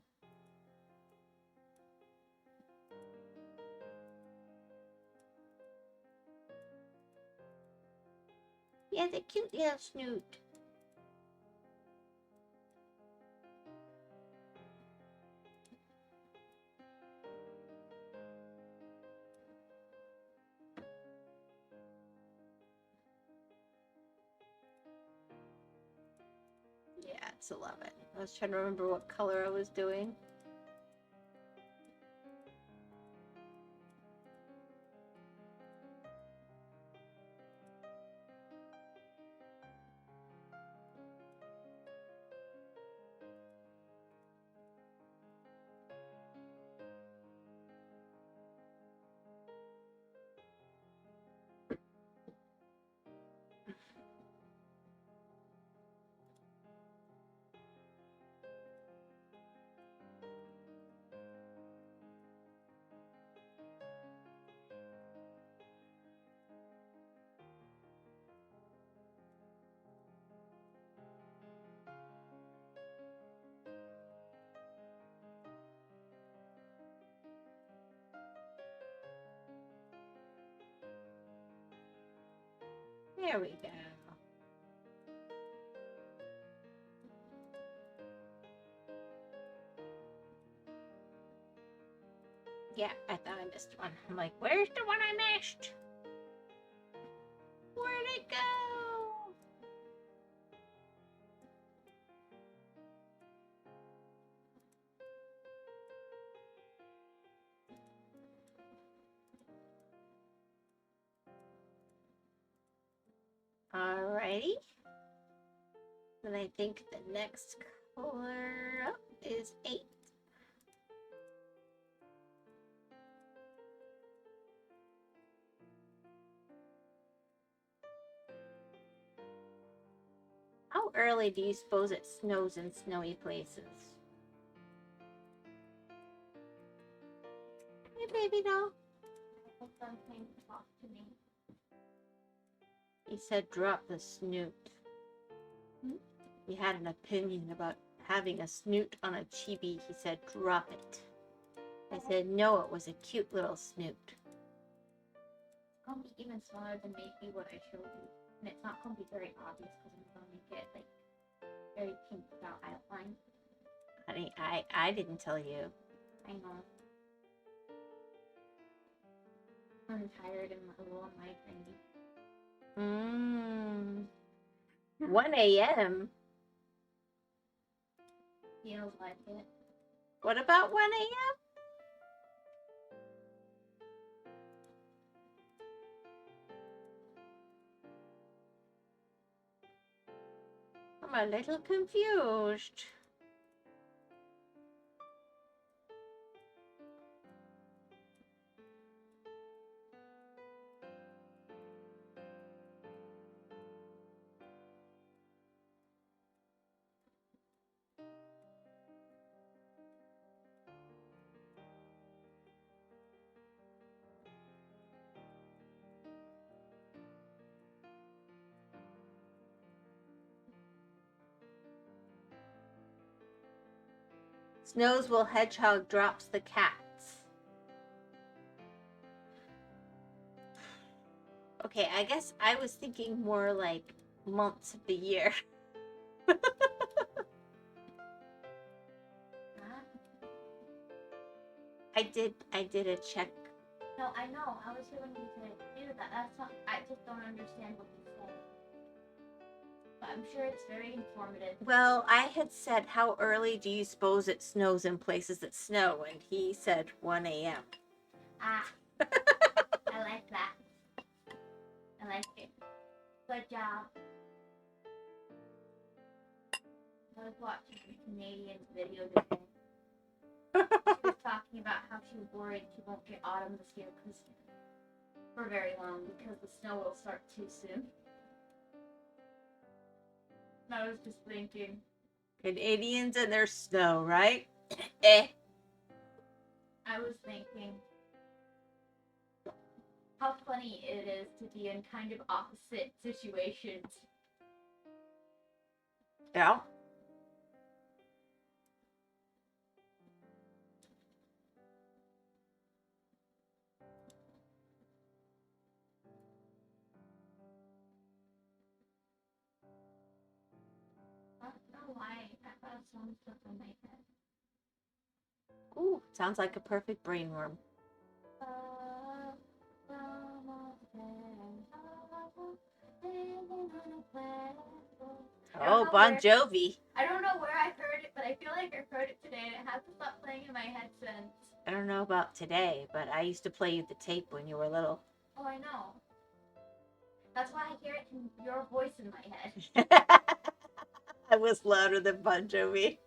Yeah, the cute little snoot. Yeah, it's 11. I was trying to remember what color I was doing. There we go. Yeah, I thought I missed one. I'm like, where's the one I missed? Where'd it go? Alrighty. And I think the next color up is 8. How early do you suppose it snows in snowy places? Hey, baby doll. I hope them came to talk to me. He said drop the snoot. He had an opinion about having a snoot on a chibi. He said drop it. I said no, it was a cute little snoot. It's gonna be even smaller than maybe what I showed you. And it's not gonna be very obvious because I'm gonna make it like very pink without outline. Honey, I didn't tell you. I know. I'm tired and a little migraine. 1 a.m. Feels like it. What about 1 a.m.? a little confused. Snows will hedgehog drops the cats. Okay, I guess I was thinking more like months of the year. Huh? I did a check. No, I know. I was willing to do that. That's not. I just don't understand what you said. But I'm sure it's very informative. Well, I had said, how early do you suppose it snows in places that snow? And he said 1 a.m. Ah, I like that. I like it. Good job. I was watching a Canadian video today. She was talking about how she was worried she won't get autumn this year for very long because the snow will start too soon. And I was just thinking, Canadians and their snow, right? Eh. I was thinking how funny it is to be in kind of opposite situations. Yeah. I don't know why I thought some stuff in my head. Ooh, sounds like a perfect brain worm. Oh, Bon Jovi. I don't know where I heard it, but I feel like I heard it today and it hasn't stopped playing in my head since. I don't know about today, but I used to play you the tape when you were little. Oh, I know. That's why I hear it in your voice in my head. I was louder than Bon Jovi.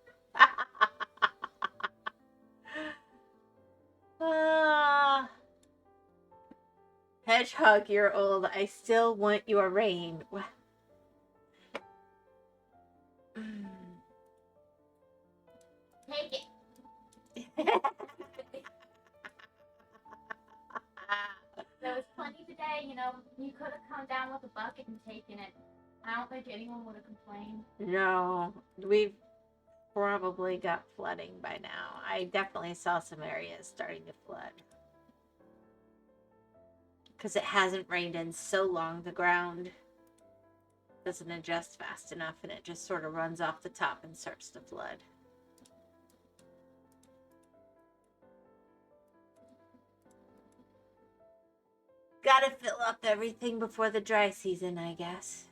Hedgehog, you're old. I still want your rain. Take it. There was plenty today, you know. You could have come down with a bucket and taken it. I don't think anyone would have complained. No, we've probably got flooding by now. I definitely saw some areas starting to flood. Because it hasn't rained in so long, the ground doesn't adjust fast enough and it just sort of runs off the top and starts to flood. Gotta fill up everything before the dry season, I guess.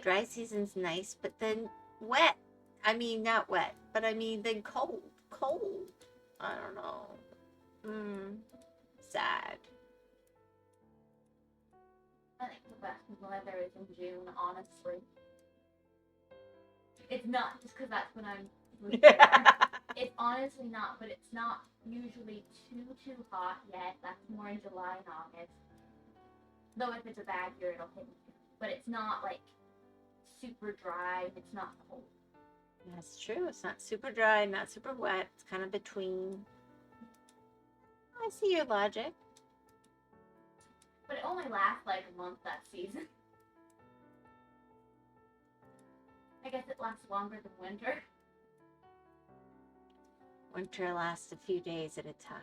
Dry season's nice, but then wet. I mean, not wet, but I mean, then cold. Cold. I don't know. Sad. I think the best weather is in June, honestly. It's not just because that's when I'm It's honestly not, but it's not usually too hot yet. That's more in July and August. Though if it's a bad year, it'll hit me. But it's not like super dry. It's not cold. That's true. It's not super dry, not super wet. It's kind of between. I see your logic. But it only lasts like a month that season. I guess it lasts longer than winter. Winter lasts a few days at a time.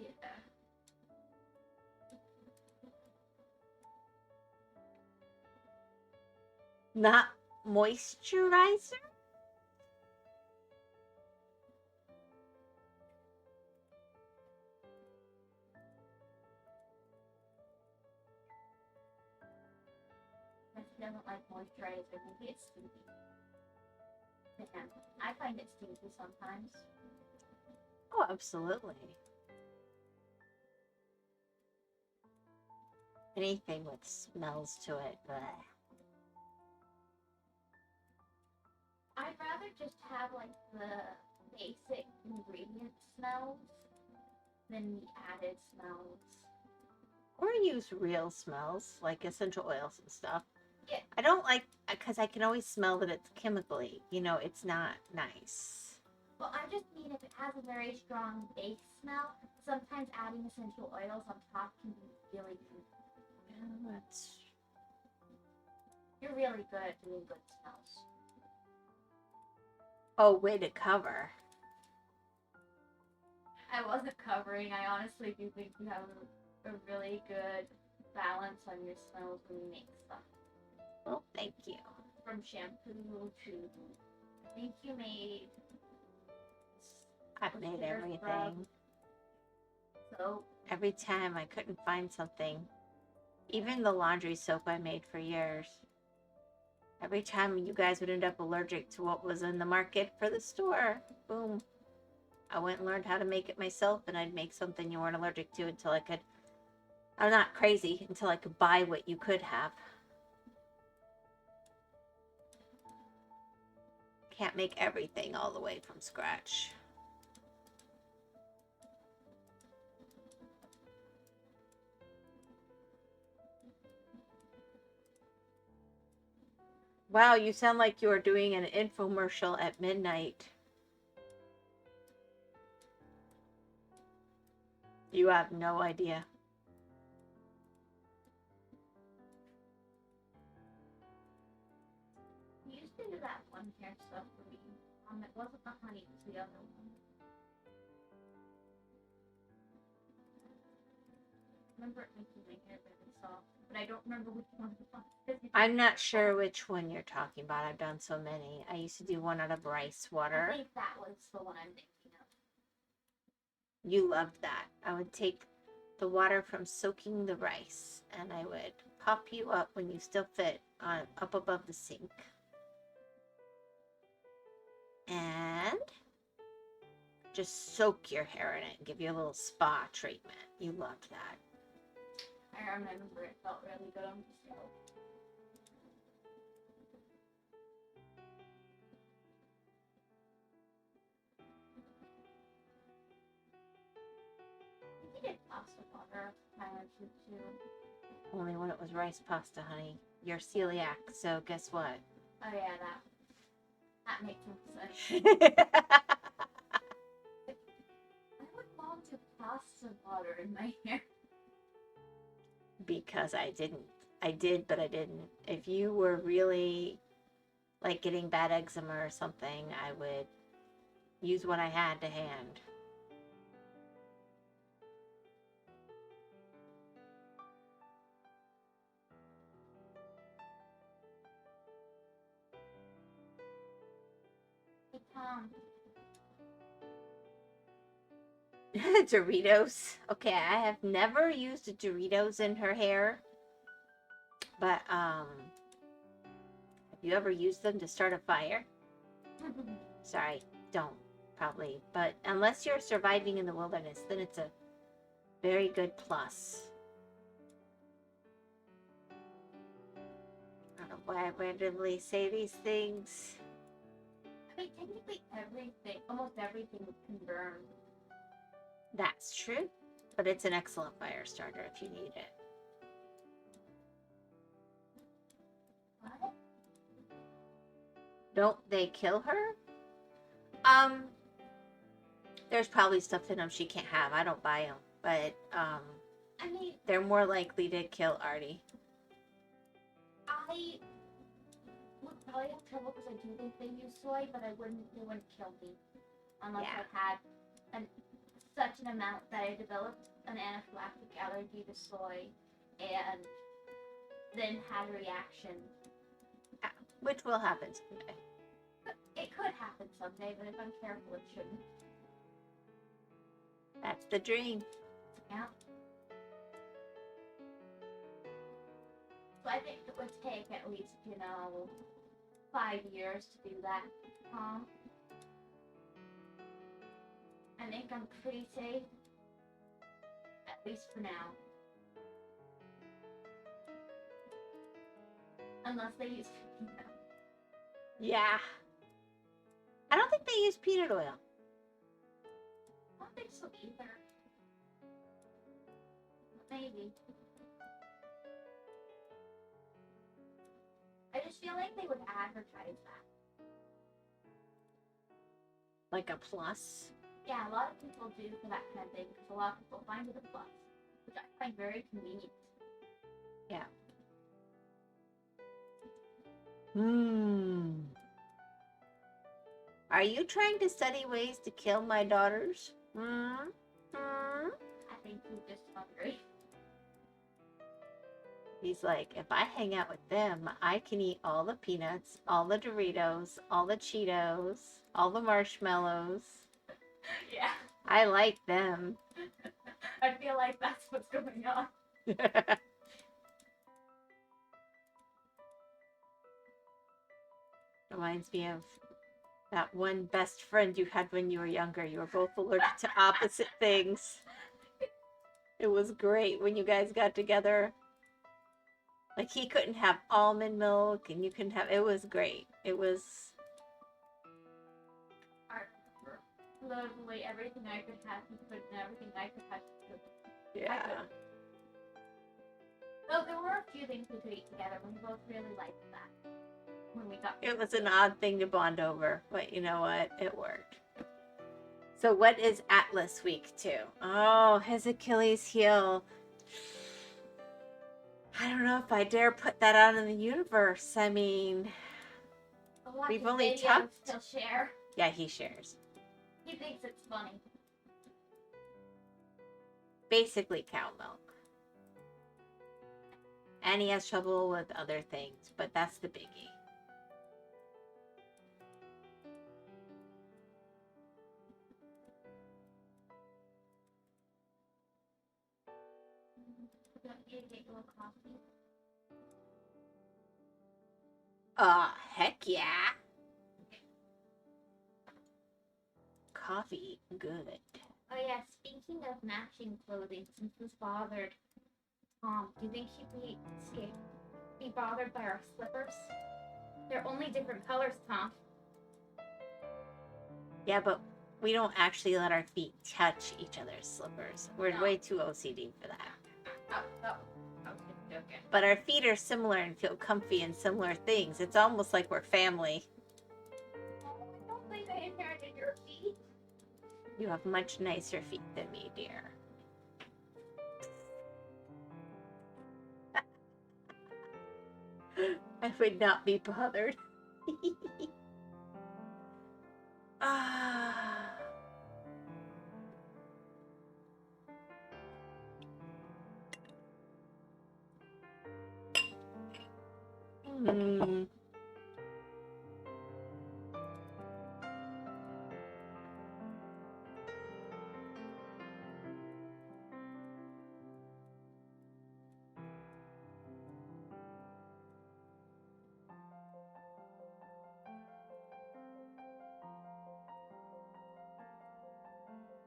Yeah. Not moisturizer? She doesn't like moisturizer. Maybe it's stinky. Yeah. I find it stinky sometimes. Oh, absolutely. Anything with smells to it. Bleh. I'd rather just have like the basic ingredient smells than the added smells. Or use real smells, like essential oils and stuff. Yeah. I don't like, because I can always smell that it's chemically. You know, it's not nice. Well, I just mean if it has a very strong base smell, sometimes adding essential oils on top can be really good. Yeah, that's... You're really good at doing good smells. Oh, way to cover. I wasn't covering. I honestly do think you have a really good balance on your smells when you make stuff. Well, thank you. From shampoo to, I think you made. I've made hair everything. scrub. So Every time I couldn't find something. Even the laundry soap I made for years. Every time you guys would end up allergic to what was in the market for the store, boom. I went and learned how to make it myself, and I'd make something you weren't allergic to until I could. I'm not crazy, until I could buy what you could have. Can't make everything all the way from scratch. Wow, you sound like you are doing an infomercial at midnight. You have no idea. you used to do that one hair stuff for me. It wasn't the honey, it was the other one. I remember it making my hair very soft, but I don't remember which one it was. I'm not sure which one you're talking about. I've done so many. I used to do one out of rice water. I think that was the one I'm thinking of. You loved that. I would take the water from soaking the rice, and I would pop you up when you still fit on up above the sink. And just soak your hair in it and give you a little spa treatment. You loved that. I remember it felt really good on the scalp. You did pasta water. I went to too. Only when it was rice pasta, honey. You're celiac, so guess what? Oh yeah, that makes sense. I would mom to pasta water in my hair. Because I didn't. I did, but I didn't. If you were really like getting bad eczema or something, I would use what I had to hand. Hey Tom, Doritos. Okay, I have never used Doritos in her hair. But have you ever used them to start a fire? Sorry, don't probably. But unless you're surviving in the wilderness, then it's a very good plus. I don't know why I randomly say these things. I mean, technically everything, almost everything can burn. That's true, but it's an excellent fire starter if you need it. What? Don't they kill her? There's probably stuff in them she can't have. I don't buy them, but I mean, they're more likely to kill Artie. I would probably have trouble because I do think they use soy, but they wouldn't kill me unless Yeah. I had such an amount that I developed an anaphylactic allergy to soy and then had a reaction. Which will happen someday. It could happen someday, but if I'm careful, it shouldn't. That's the dream. Yeah. So I think it would take at least, 5 years to do that. I think I'm pretty safe. At least for now. unless they use peanut. Yeah. I don't think they use peanut oil. I don't think so either. Maybe. I just feel like they would advertise that. Like a plus. Yeah, a lot of people do for that kind of thing because a lot of people find it a plus, which I find very convenient. Yeah. Are you trying to study ways to kill my daughters? I think he's just hungry. He's like, if I hang out with them, I can eat all the peanuts, all the Doritos, all the Cheetos, all the marshmallows. Yeah. I like them. I feel like that's what's going on. Reminds me of that one best friend you had when you were younger. You were both allergic to opposite things. It was great when you guys got together. Like, he couldn't have almond milk and you couldn't have... It was great. It was... Literally everything I could have, he could, and everything I could have, he could. Yeah. Though there were a few things we could eat together. We both really liked that. When we got It was an odd thing to bond over, but you know what? It worked. So what is Atlas week 2? Oh, his Achilles heel. I don't know if I dare put that out in the universe. I mean, we've only talked. He'll share. Yeah, he shares. He thinks it's funny. Basically cow milk. And he has trouble with other things, but that's the biggie. Get a little coffee. Heck yeah. Coffee, good. Oh yeah, speaking of matching clothing, since this bothered Tom, do you think she'd be bothered by our slippers? They're only different colors, Tom. Yeah, but we don't actually let our feet touch each other's slippers. We're way too OCD for that. Okay. But our feet are similar and feel comfy in similar things. It's almost like we're family. Oh, I don't think I inherited your feet. You have much nicer feet than me, dear. I would not be bothered. Ah.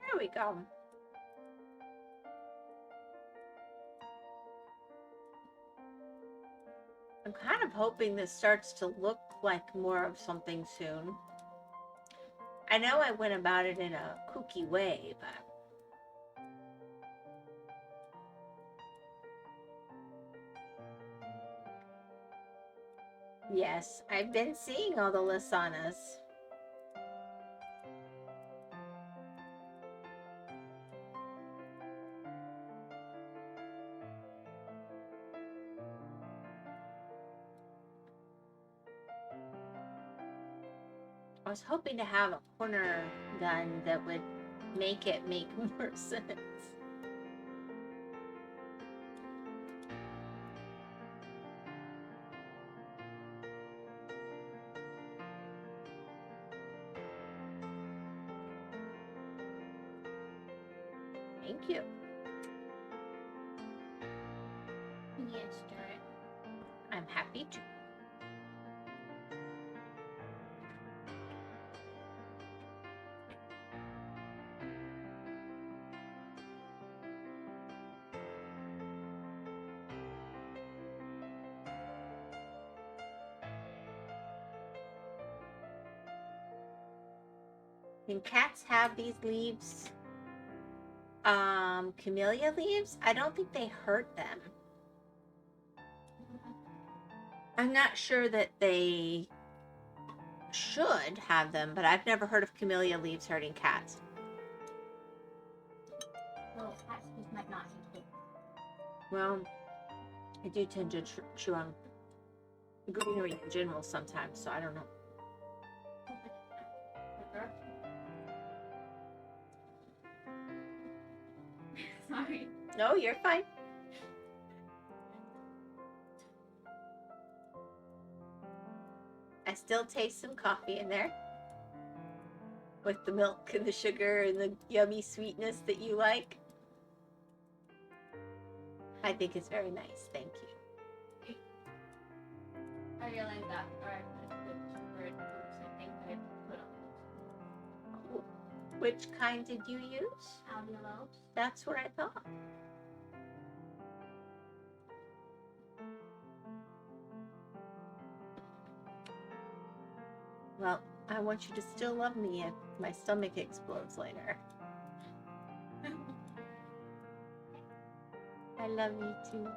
There we go. I'm kind of hoping this starts to look like more of something soon. I know I went about it in a kooky way, but... Yes, I've been seeing all the lisanas. I was hoping to have a corner gun that would make it make more sense. Thank you. Yes, Jared. I'm happy to. And cats have these leaves, camellia leaves. I don't think they hurt them. I'm not sure that they should have them, but I've never heard of camellia leaves hurting cats. Well, cats just might not eat it. Well, I do tend to chew on greenery in general sometimes, so I don't know. Sorry. No, you're fine. I still taste some coffee in there. With the milk and the sugar and the yummy sweetness that you like. I think it's very nice, thank you. I realize that I put sugar and I think I put on Which kind did you use? allulose. That's what I thought. Well, I want you to still love me if my stomach explodes later. I love you too.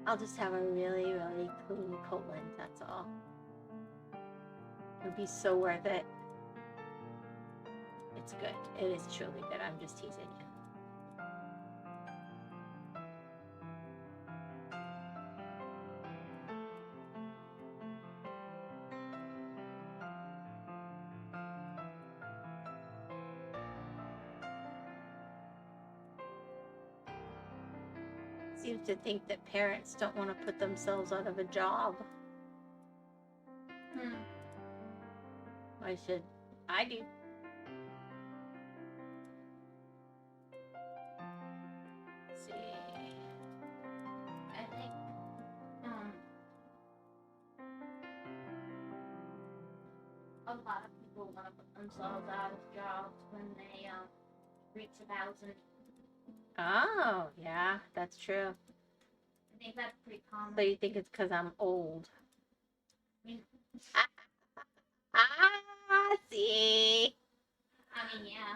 I'll just have a really, really clean colon, that's all. It'll be so worth it. It's good. It is truly good. I'm just teasing you. Seems to think that parents don't want to put themselves out of a job. I do. Let's see. I think a lot of people want to put themselves out of jobs when they reach 1,000. Oh, yeah, that's true. I think that's pretty common. So you think it's because I'm old? I mean, See? I mean, yeah.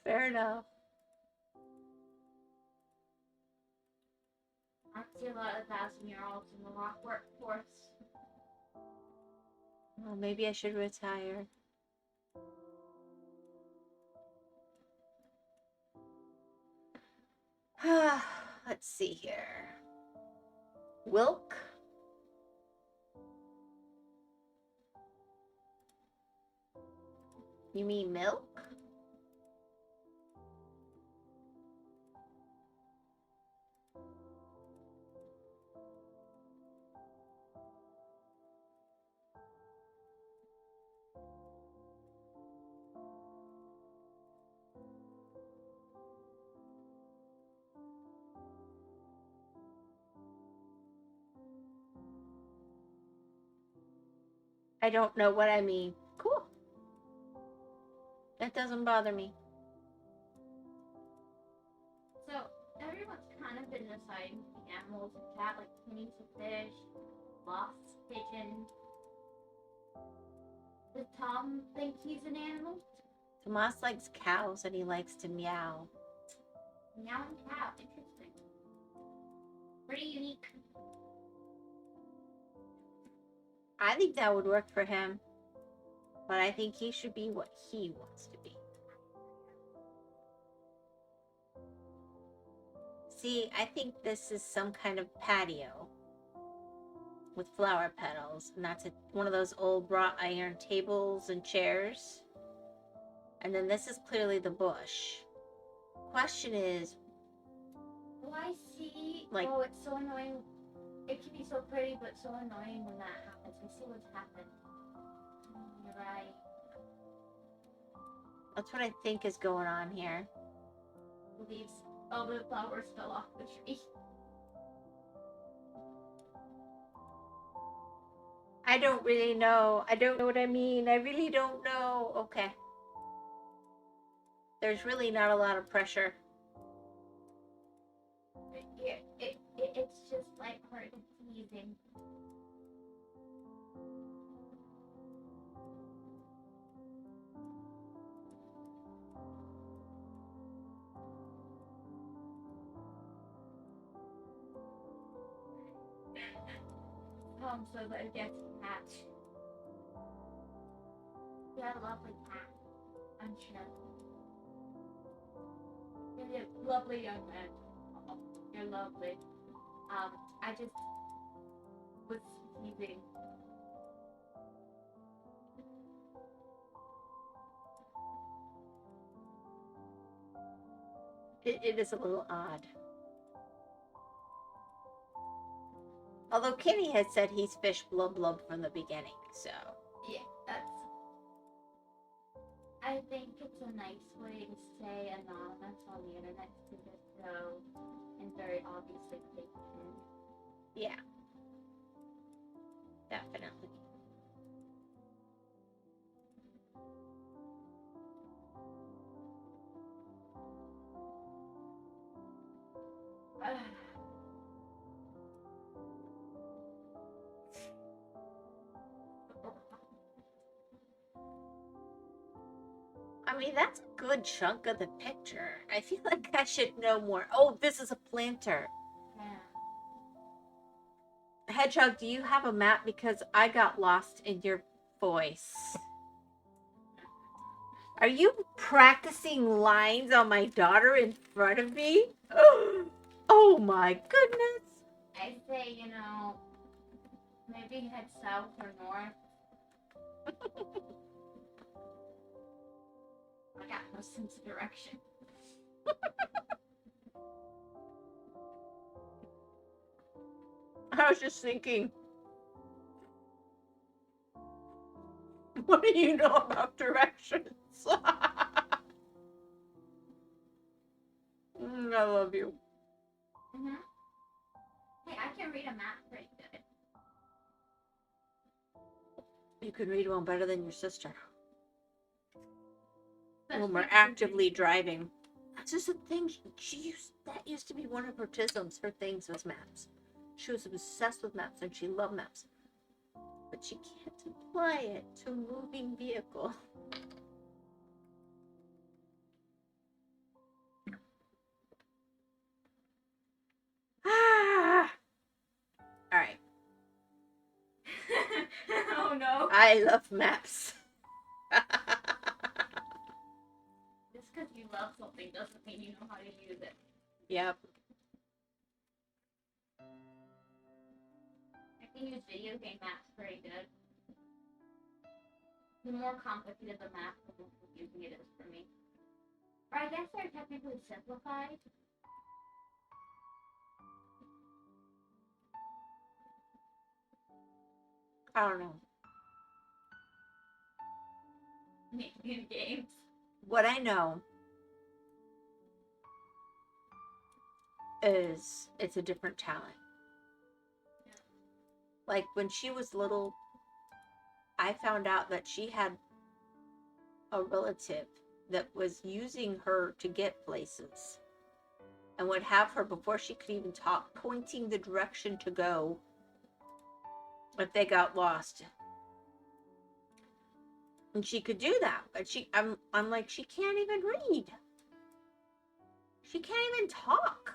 Fair enough. I see a lot of 1,000-year-olds in the rock workforce. Well, maybe I should retire. Let's see here. Wilk. You mean milk? I don't know what I mean. Cool. That doesn't bother me. So, everyone's kind of been deciding between animals and cat, like guinea fish, wasps, pigeon. Does Tom think he's an animal? Tomas likes cows and he likes to meow. Meow and cow, interesting. Pretty unique. I think that would work for him. But I think he should be what he wants to be. See, I think this is some kind of patio with flower petals. And that's one of those old wrought iron tables and chairs. And then this is clearly the bush. Question is... Oh, I see. Like, oh, it's so annoying. It can be so pretty, but so annoying when that happens. I see what's happened. You're right. That's what I think is going on here. Leaves. All the flowers fell off the tree. I don't really know. I don't know what I mean. I really don't know. Okay. There's really not a lot of pressure. It's just like hard and teasing. Tom says I get cat. You're a lovely cat, I'm sure. You're a lovely young man. Oh, you're lovely. I just was teasing. It is a little odd. Although Kenny had said he's fish blub blub from the beginning, so. Yeah, that's. I think it's a nice way to stay anonymous on the internet to just go and very obviously take it. Yeah. Definitely. I mean, that's a good chunk of the picture. I feel like I should know more. Oh, this is a planter. Yeah. Hedgehog, do you have a map? Because I got lost in your voice. Are you practicing lines on my daughter in front of me? Oh my goodness. I say, maybe head south or north. I got no sense of direction. I was just thinking, what do you know about directions? I love you. Mm-hmm. Hey, I can read a map pretty good. You can read one better than your sister. When Especially we're if actively driving. That's just a thing. That used to be one of her tisms. Her things was maps. She was obsessed with maps and she loved maps. But she can't apply it to a moving vehicle. Ah! All right. Oh no. I love maps. Just because you love something doesn't mean you know how to use it. Yep. I can use video game maps pretty good. The more complicated the map, the more confusing it is for me. Or I guess they're technically simplified. I don't know. In games. What I know is it's a different talent. Like when she was little, I found out that she had a relative that was using her to get places and would have her, before she could even talk, pointing the direction to go if they got lost. And she could do that, but I'm like, she can't even read. She can't even talk.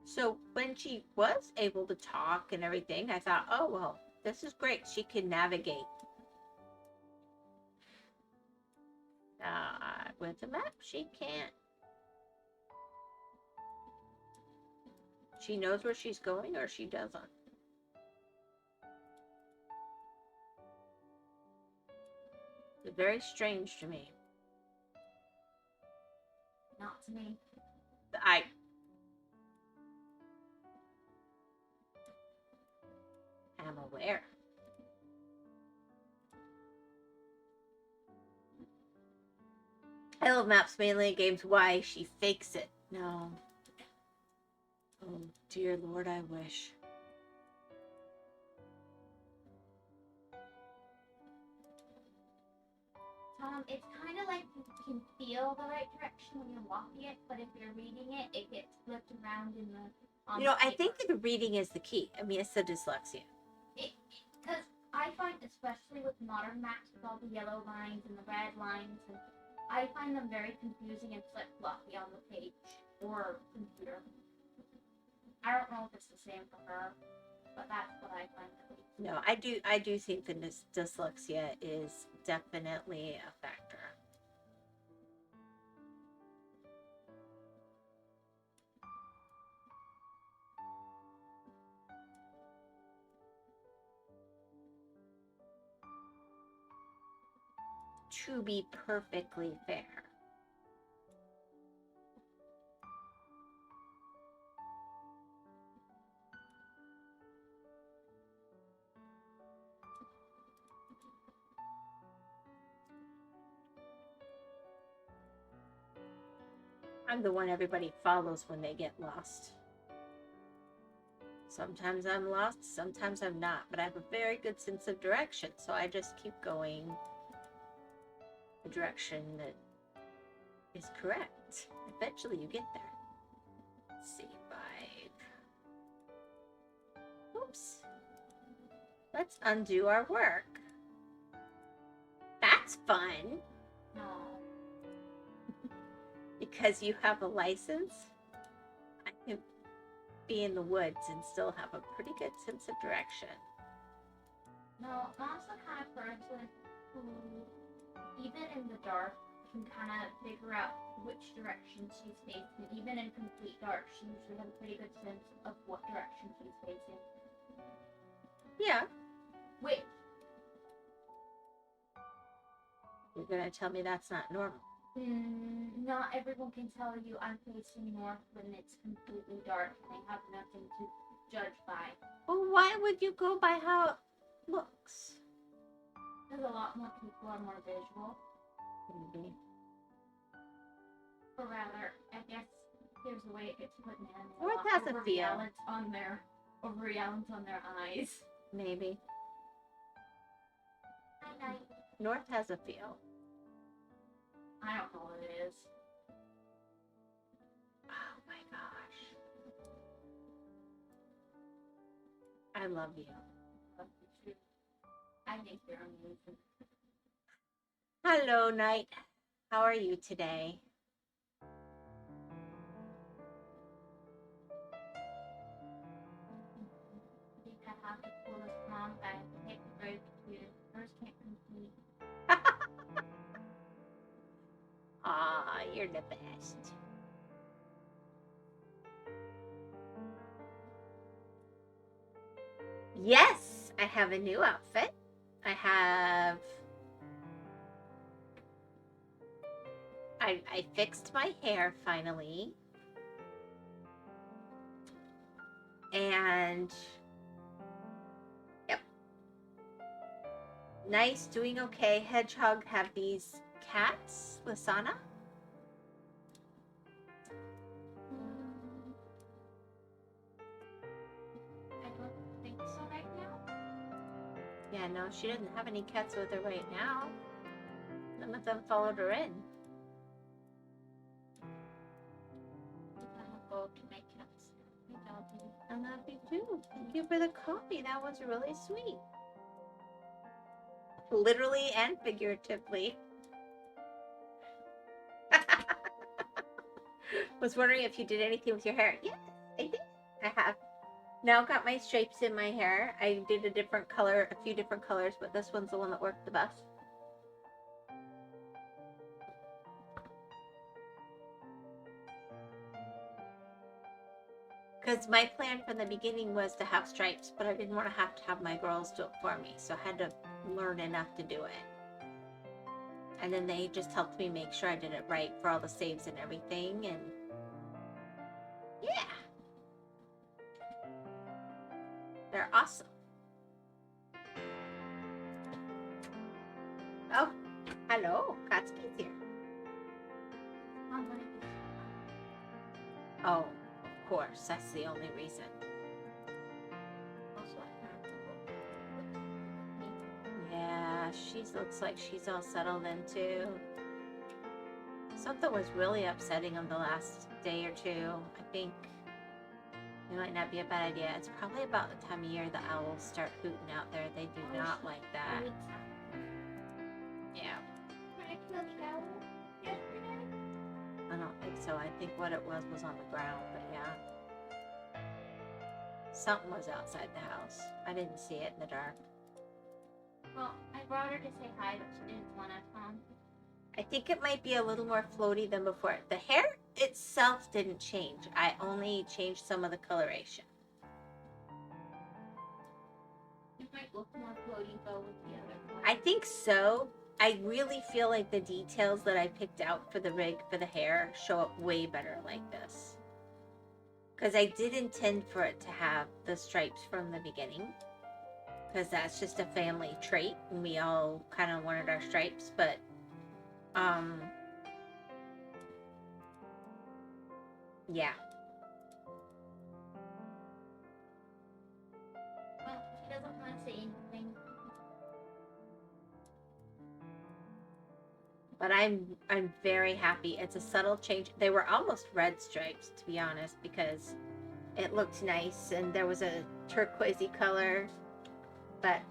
So when she was able to talk and everything, I thought, oh, well, this is great. She can navigate. With the map, she can't. She knows where she's going or she doesn't. It's very strange to me. Not to me. I am aware. I love maps mainly in games. Why? She fakes it. No. Oh, dear Lord, I wish. It's kind of like you can feel the right direction when you're walking it, but if you're reading it, it gets flipped around in the. I think that the reading is the key. I mean, it's the dyslexia. Because I find, especially with modern maps, with all the yellow lines and the red lines, and I find them very confusing and flip-floppy on the page or computer. I don't know if it's the same for her, but that's what I find at least. No, I do think the dyslexia is definitely a factor. To be perfectly fair. I'm the one everybody follows when they get lost. Sometimes I'm lost, sometimes I'm not, but I have a very good sense of direction, so I just keep going the direction that is correct. Eventually you get there. Let's see, 5. Oops. Let's undo our work. That's fun. No. Because you have a license, I can be in the woods and still have a pretty good sense of direction. No, Mom's the kind of person who, even in the dark, can kind of figure out which direction she's facing. Even in complete dark, she usually has a pretty good sense of what direction she's facing. Yeah. Wait. You're gonna tell me that's not normal. Not everyone can tell you I'm facing north when it's completely dark and they have nothing to judge by. Well, why would you go by how it looks? Because a lot more people are more visual. Maybe. Or rather, I guess here's the way it gets put in. North has a feel. Overreality on their eyes. Maybe. Night. North has a feel. I don't know what it is. Oh my gosh. I love you. I think you're amazing. Hello, Night. How are you today? I think I have the coolest mom that I take the break to. First can't compete. Aw, you're the best. Yes, I have a new outfit. I fixed my hair finally. And yep. Nice, doing okay. Hedgehog have these cats, Lasana. I don't think so right now. Yeah, no, she doesn't have any cats with her right now. None of them followed her in. I'm going to make cats. I love you too. Thank you for the coffee. That was really sweet. Literally and figuratively. Was wondering if you did anything with your hair. Yes, I did. I have now got my stripes in my hair. I did a different color, a few different colors, but this one's the one that worked the best. Because my plan from the beginning was to have stripes, but I didn't want to have my girls do it for me, so I had to learn enough to do it. And then they just helped me make sure I did it right for all the saves and everything, and yeah. They're awesome. Oh, hello. Katsuki's here. Oh, of course. That's the only reason. Yeah, she looks like she's all settled in too. Something was really upsetting on the last day or two. I think it might not be a bad idea. It's probably about the time of year the owls start hooting out there. They do not like that. Yeah. I don't think so. I think what it was on the ground, but yeah. something was outside the house. I didn't see it in the dark. Well, I brought her to say hi, but she didn't want to come. I think it might be a little more floaty than before. The hair itself didn't change. I only changed some of the coloration. It might look more floaty though with the other one. I think so. I really feel like the details that I picked out for the rig for the hair show up way better like this. Because I did intend for it to have the stripes from the beginning. Because that's just a family trait. And we all kind of wanted our stripes. But, yeah. Well, she doesn't want to say anything. But I'm very happy. It's a subtle change. They were almost red stripes, to be honest, because it looked nice and there was a turquoisey color. But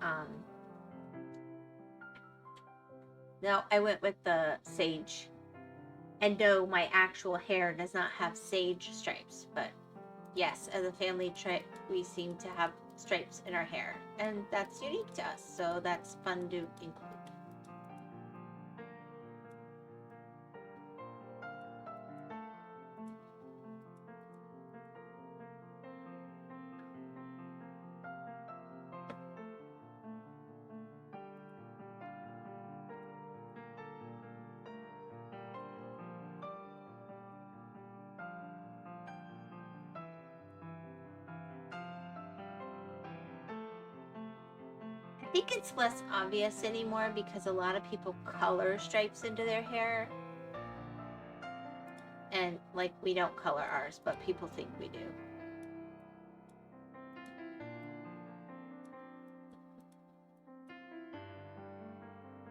no, I went with the sage. And no, my actual hair does not have sage stripes. But yes, as a family trait, we seem to have stripes in our hair. And that's unique to us. So that's fun to include. I think it's less obvious anymore because a lot of people color stripes into their hair. And, like, we don't color ours, but people think we do.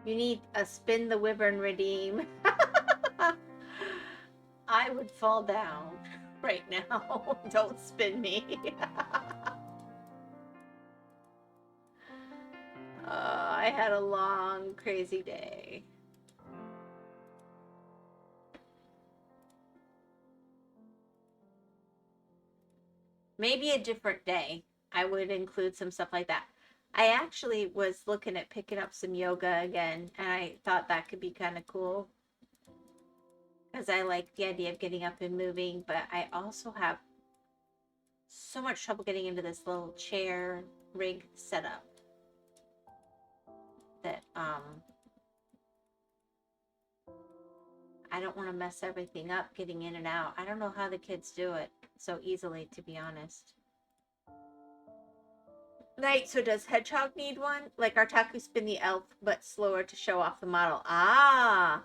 You need a spin the wyvern redeem. I would fall down right now. Don't spin me. I had a long, crazy day. Maybe a different day, I would include some stuff like that. I actually was looking at picking up some yoga again, and I thought that could be kind of cool. Because I like the idea of getting up and moving, but I also have so much trouble getting into this little chair rig setup that I don't want to mess everything up getting in and out. I don't know how the kids do it so easily, to be honest. Right, so does Hedgehog need one? Like our Taku spin the elf, but slower to show off the model. Ah,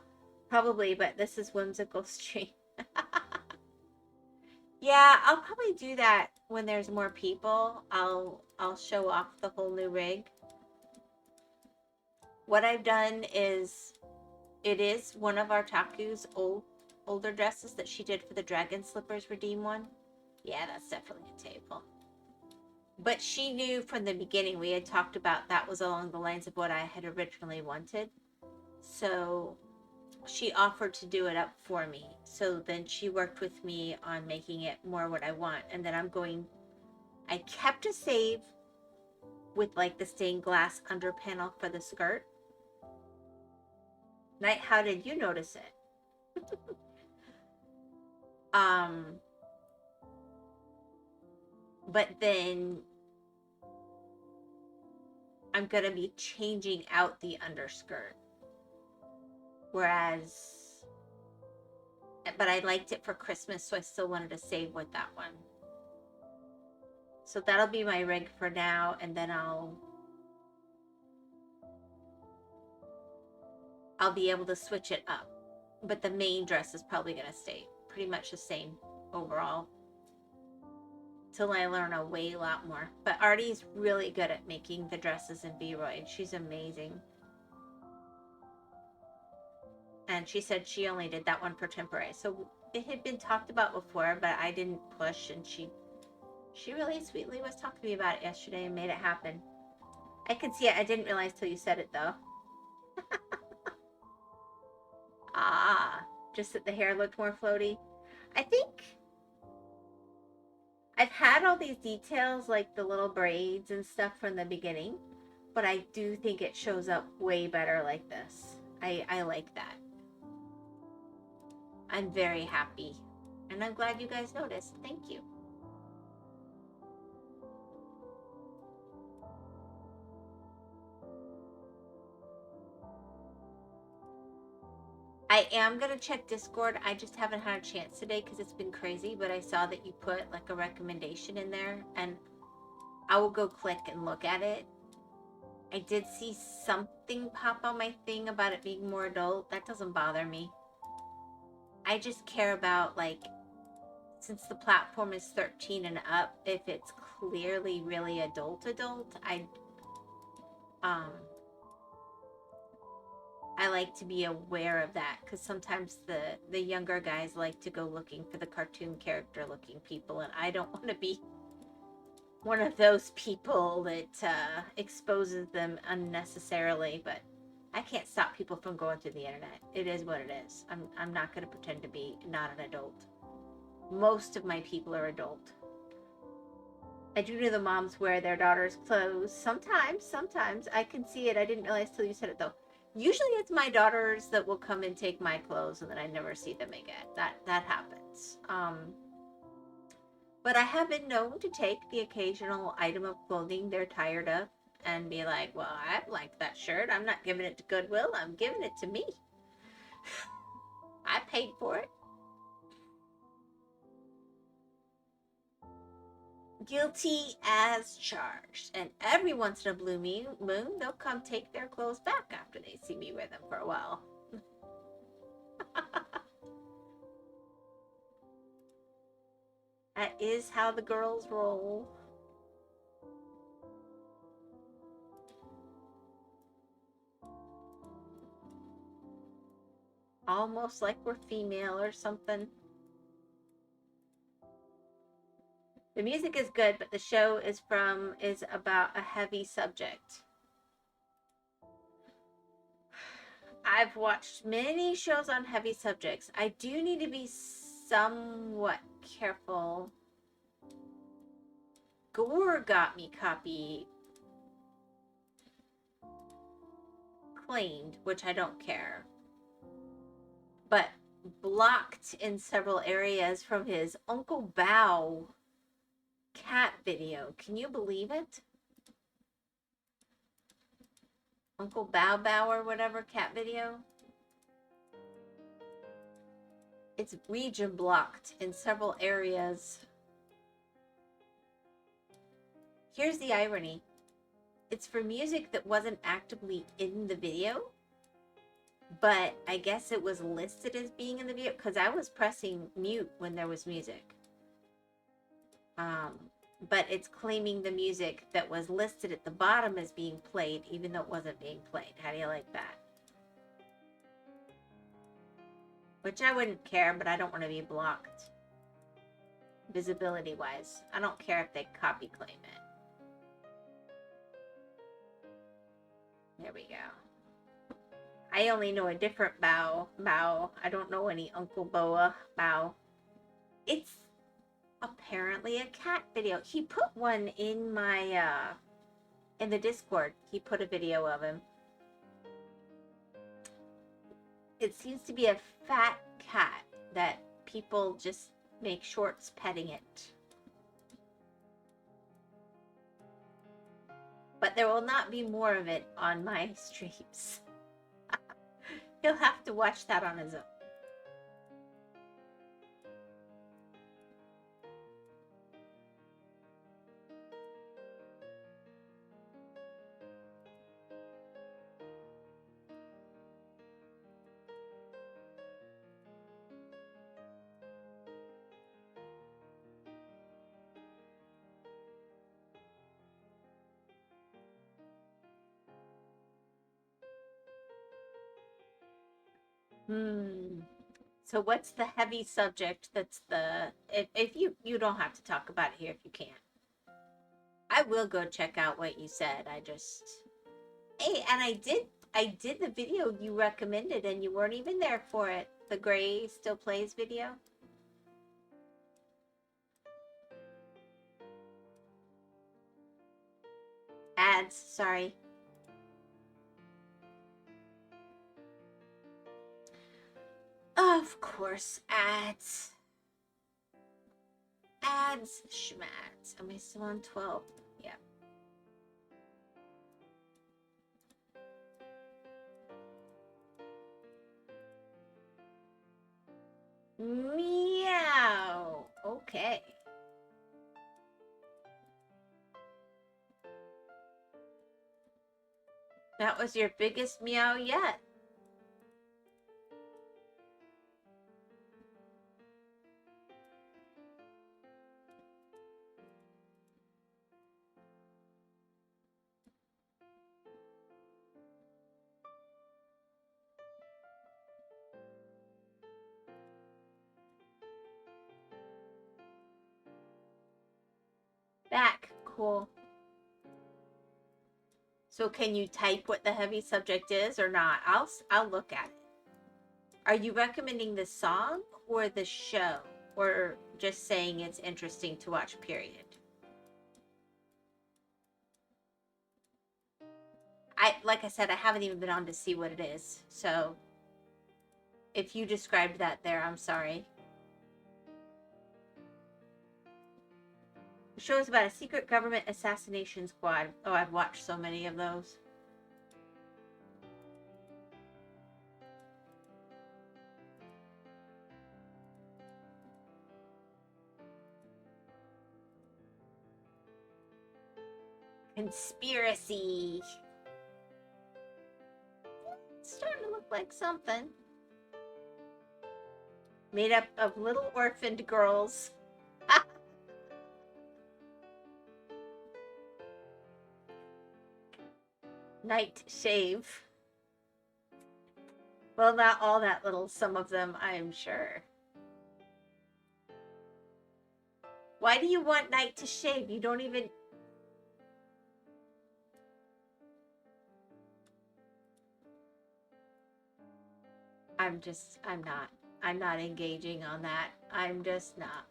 probably, but this is Whimsical Stream. Yeah, I'll probably do that when there's more people. I'll show off the whole new rig. What I've done is, it is one of our Taku's older dresses that she did for the Dragon Slippers Redeem one. Yeah, that's definitely a table. But she knew from the beginning, we had talked about that was along the lines of what I had originally wanted. So she offered to do it up for me. So then she worked with me on making it more what I want. And then I kept a save with like the stained glass under panel for the skirt. Night, how did you notice it? But then I'm going to be changing out the underskirt. But I liked it for Christmas, so I still wanted to save with that one. So that'll be my rig for now, and then I'll be able to switch it up. But the main dress is probably going to stay pretty much the same overall. Till I learn a lot more. But Artie's really good at making the dresses in V-Royd. She's amazing. And she said she only did that one for temporary. So it had been talked about before, but I didn't push. And she really sweetly was talking to me about it yesterday and made it happen. I could see it. I didn't realize till you said it, though. Just that the hair looked more floaty. I I've had all these details, like the little braids and stuff from the beginning, but I do think it shows up way better like this. I like that. I'm very happy. And I'm glad you guys noticed. Thank you. I am going to check Discord. I just haven't had a chance today because it's been crazy, but I saw that you put like a recommendation in there and I will go click and look at it. I did see something pop on my thing about it being more adult. That doesn't bother me. I just care about, like, since the platform is 13 and up, if it's clearly really adult, I like to be aware of that because sometimes the younger guys like to go looking for the cartoon character looking people, and I don't want to be one of those people that exposes them unnecessarily. But I can't stop people from going through the internet. It is what it is. I'm not going to pretend to be not an adult. Most of my people are adult. I do know the moms wear their daughters' clothes. Sometimes. I can see it. I didn't realize till you said it, though. Usually it's my daughters that will come and take my clothes and then I never see them again. That happens. But I have been known to take the occasional item of clothing they're tired of and be like, well, I like that shirt. I'm not giving it to Goodwill. I'm giving it to me. I paid for it. Guilty as charged. And every once in a blue moon, they'll come take their clothes back after they see me wear them for a while. That is how the girls roll. Almost like we're female or something. The music is good, but the show is about a heavy subject. I've watched many shows on heavy subjects. I do need to be somewhat careful. Gore got me claimed, which I don't care. But blocked in several areas from his Uncle Bow cat video. Can you believe it? Uncle Bow Bow or whatever cat video. It's region blocked in several areas. Here's the irony. It's for music that wasn't actively in the video, but I guess it was listed as being in the video because I was pressing mute when there was music. But it's claiming the music that was listed at the bottom as being played, even though it wasn't being played. How do you like that? Which I wouldn't care, but I don't want to be blocked. Visibility-wise. I don't care if they copy claim it. There we go. I only know a different Bow. I don't know any Uncle Boa Bow. It's apparently a cat video. He put one in my in the Discord. He put a video of him. It seems to be a fat cat that people just make shorts petting it. But there will not be more of it on my streams. He'll have to watch that on his own. So what's the heavy subject that's the... If you don't have to talk about it here if you can't. I will go check out what you said. I just... Hey, and I did the video you recommended and you weren't even there for it. The Gray Still Plays video. ads. Sorry. Of course, ads. Ads, schmats. Am I still on 12? Yeah. Meow. Okay. That was your biggest meow yet. Back. Cool. So can you type what the heavy subject is or not? I'll look at it. Are you recommending the song or the show? Or just saying it's interesting to watch, period? Like I said, I haven't even been on to see what it is. So if you described that there, I'm sorry. The show is about a secret government assassination squad. Oh, I've watched so many of those. Conspiracy. It's starting to look like something. Made up of little orphaned girls. Night shave. Well, not all that little, some of them, I'm sure. Why do you want Night to shave? You don't even... I'm not engaging on that. I'm just not.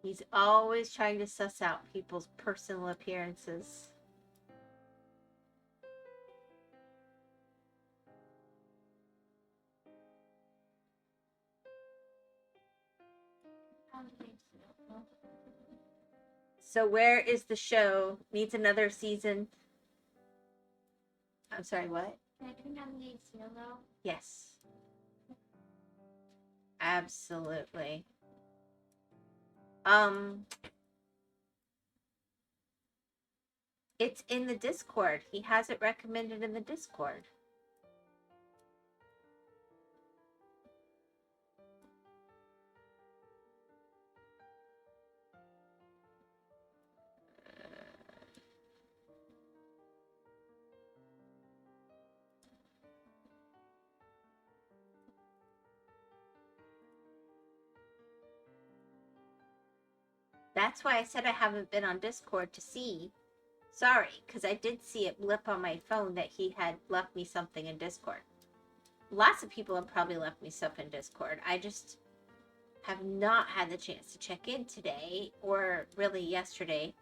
He's always trying to suss out people's personal appearances. So where is the show? Needs another season. I'm sorry, what? Can I turn down the AC a little? Yes. Absolutely. It's in the Discord. He has it recommended in the Discord. That's why I said I haven't been on Discord to see. Sorry, because I did see it blip on my phone that he had left me something in Discord. Lots of people have probably left me stuff in Discord. I just have not had the chance to check in today, or really yesterday.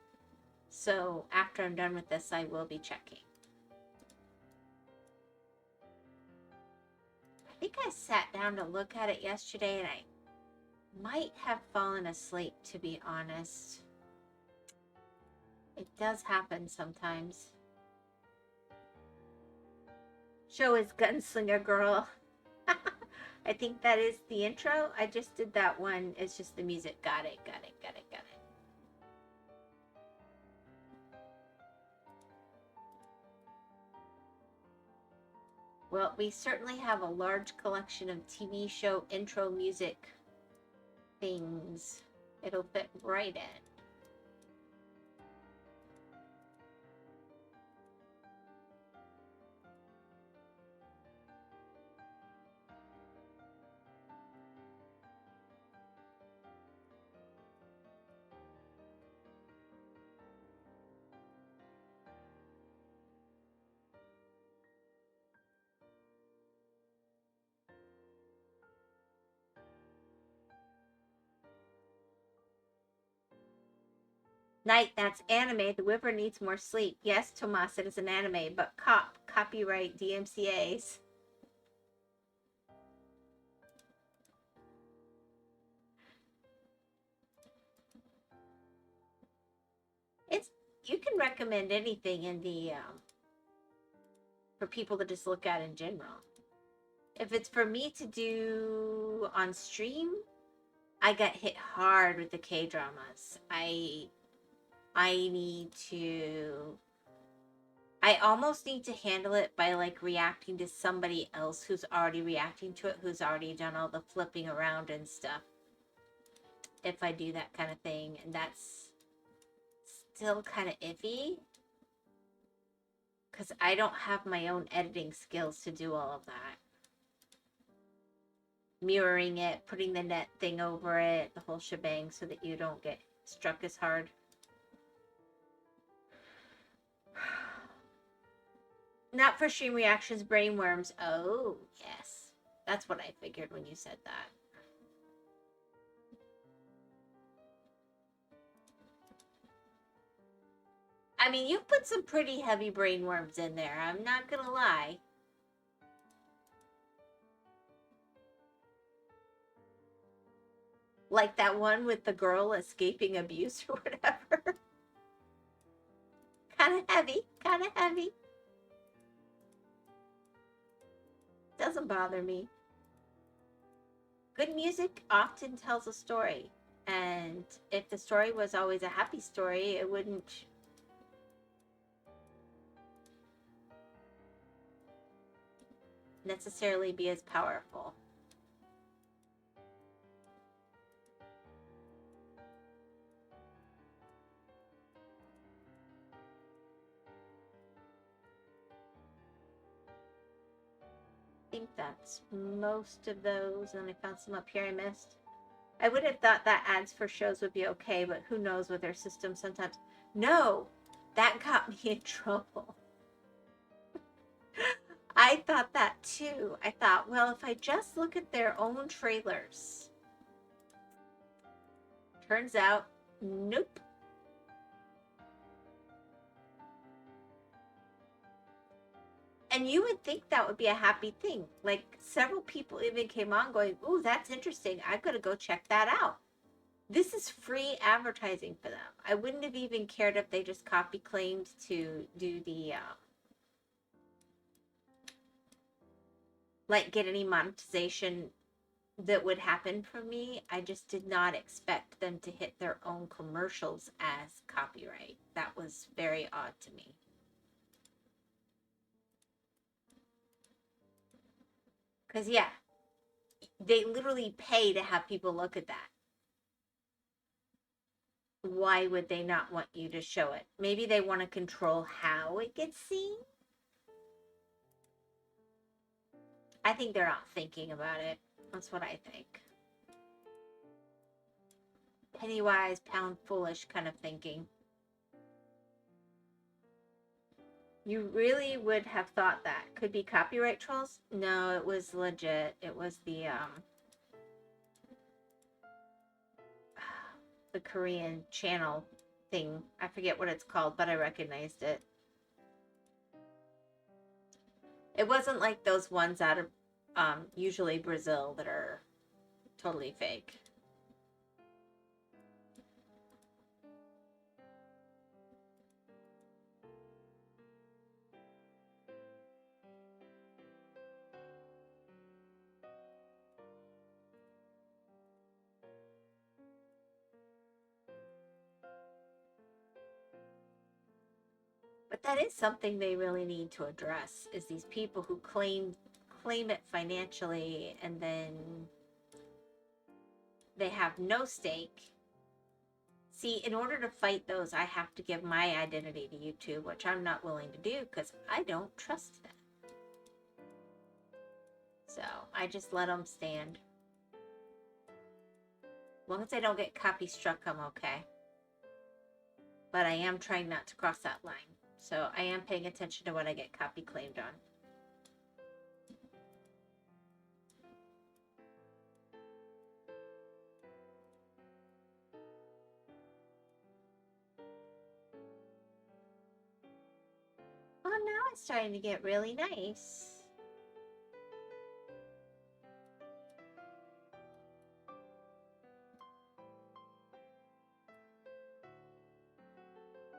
So after I'm done with this, I will be checking. I think I sat down to look at it yesterday and I might have fallen asleep, to be honest. It does happen sometimes. Show is Gunslinger Girl. I think that is the intro. I just did that one. It's just the music. Got it, got it, got it, got it. Well, we certainly have a large collection of TV show intro music things. It'll fit right in. Night, that's anime. The Wyvern needs more sleep. Yes, Tomas, it is an anime, but copyright DMCA's. You can recommend anything in the for people to just look at in general. If it's for me to do on stream, I got hit hard with the K-dramas. I almost need to handle it by like reacting to somebody else who's already reacting to it, who's already done all the flipping around and stuff. If I do that kind of thing, and that's still kind of iffy. Because I don't have my own editing skills to do all of that. Mirroring it, putting the net thing over it, the whole shebang so that you don't get struck as hard. Not for stream reactions, brainworms. Oh, yes. That's what I figured when you said that. I mean, you put some pretty heavy brainworms in there. I'm not gonna lie. Like that one with the girl escaping abuse or whatever. Kind of heavy. Kind of heavy. Doesn't bother me. Good music often tells a story. And if the story was always a happy story, it wouldn't necessarily be as powerful. I think that's most of those, and I found some up here I missed. I would have thought that ads for shows would be okay, but who knows with their system sometimes. No, that got me in trouble. I thought that too. I thought, well, if I just look at their own trailers. Turns out, nope. And you would think that would be a happy thing. Like, several people even came on going, ooh, that's interesting. I've got to go check that out. This is free advertising for them. I wouldn't have even cared if they just copy claimed to do the, like, get any monetization that would happen from me. I just did not expect them to hit their own commercials as copyright. That was very odd to me. Because, yeah, they literally pay to have people look at that. Why would they not want you to show it? Maybe they want to control how it gets seen? I think they're not thinking about it. That's what I think. Penny wise, pound foolish kind of thinking. You really would have thought that. Could be copyright trolls? No, it was legit. It was the Korean channel thing. I forget what it's called, but I recognized it. It wasn't like those ones out of usually Brazil that are totally fake. But that is something they really need to address, is these people who claim it financially and then they have no stake. See, in order to fight those, I have to give my identity to YouTube, which I'm not willing to do because I don't trust them. So I just let them stand. As long as I don't get copy struck, I'm okay. But I am trying not to cross that line. So I am paying attention to what I get copy claimed on. it's starting to get really nice.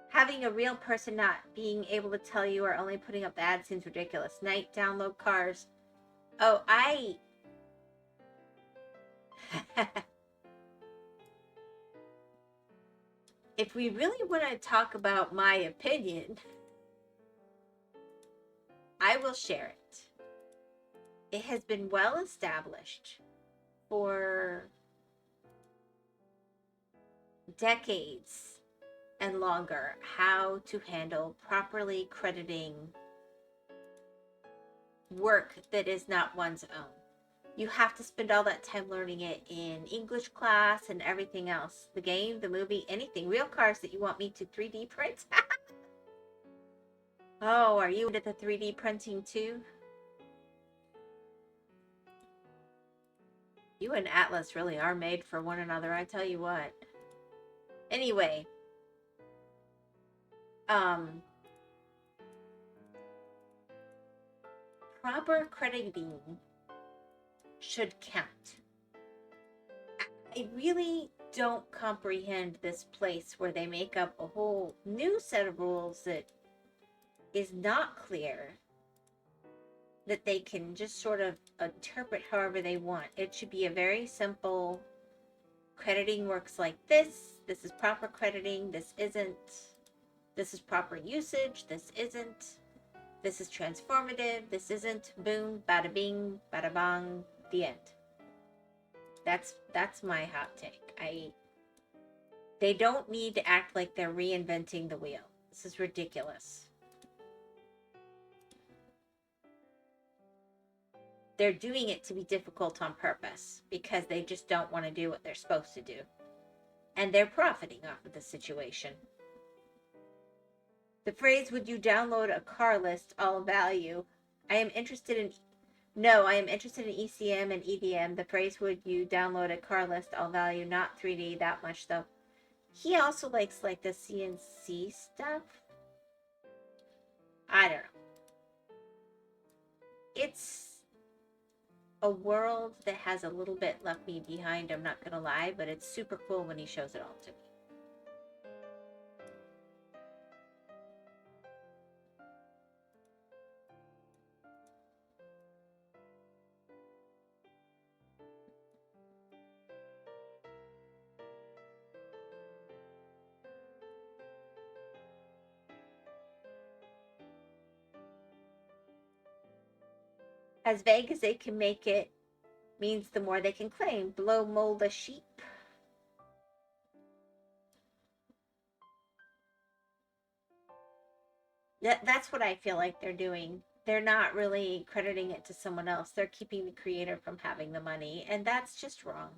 Having a real person not being able to tell you or only putting up the ad seems ridiculous. Night download cars. Oh, if we really want to talk about my opinion, I will share it. It has been well established for decades and longer how to handle properly crediting work that is not one's own. You have to spend all that time learning it in English class and everything else. The game, the movie, anything. Real cars that you want me to 3D print. Oh, are you into the 3D printing too? You and Atlas really are made for one another, I tell you what. Anyway, proper crediting should count. I really don't comprehend this place where they make up a whole new set of rules that is not clear, that they can just sort of interpret however they want. It should be a very simple crediting works like this. This is proper crediting. This isn't. This is proper usage. This isn't. This is transformative. This isn't. Boom, bada bing, bada bang, the end. That's my hot take. They don't need to act like they're reinventing the wheel. This is ridiculous. They're doing it to be difficult on purpose because they just don't want to do what they're supposed to do. And they're profiting off of the situation. The phrase, would you download a car list, all value? I am interested in ECM and EDM. The phrase, would you download a car list, all value, not 3D that much though. He also likes like the CNC stuff. I don't know. It's a world that has a little bit left me behind, I'm not gonna lie, but it's super cool when he shows it all to me. As vague as they can make it means the more they can claim. Blow mold a sheep. That's what I feel like they're doing. They're not really crediting it to someone else. They're keeping the creator from having the money, and that's just wrong.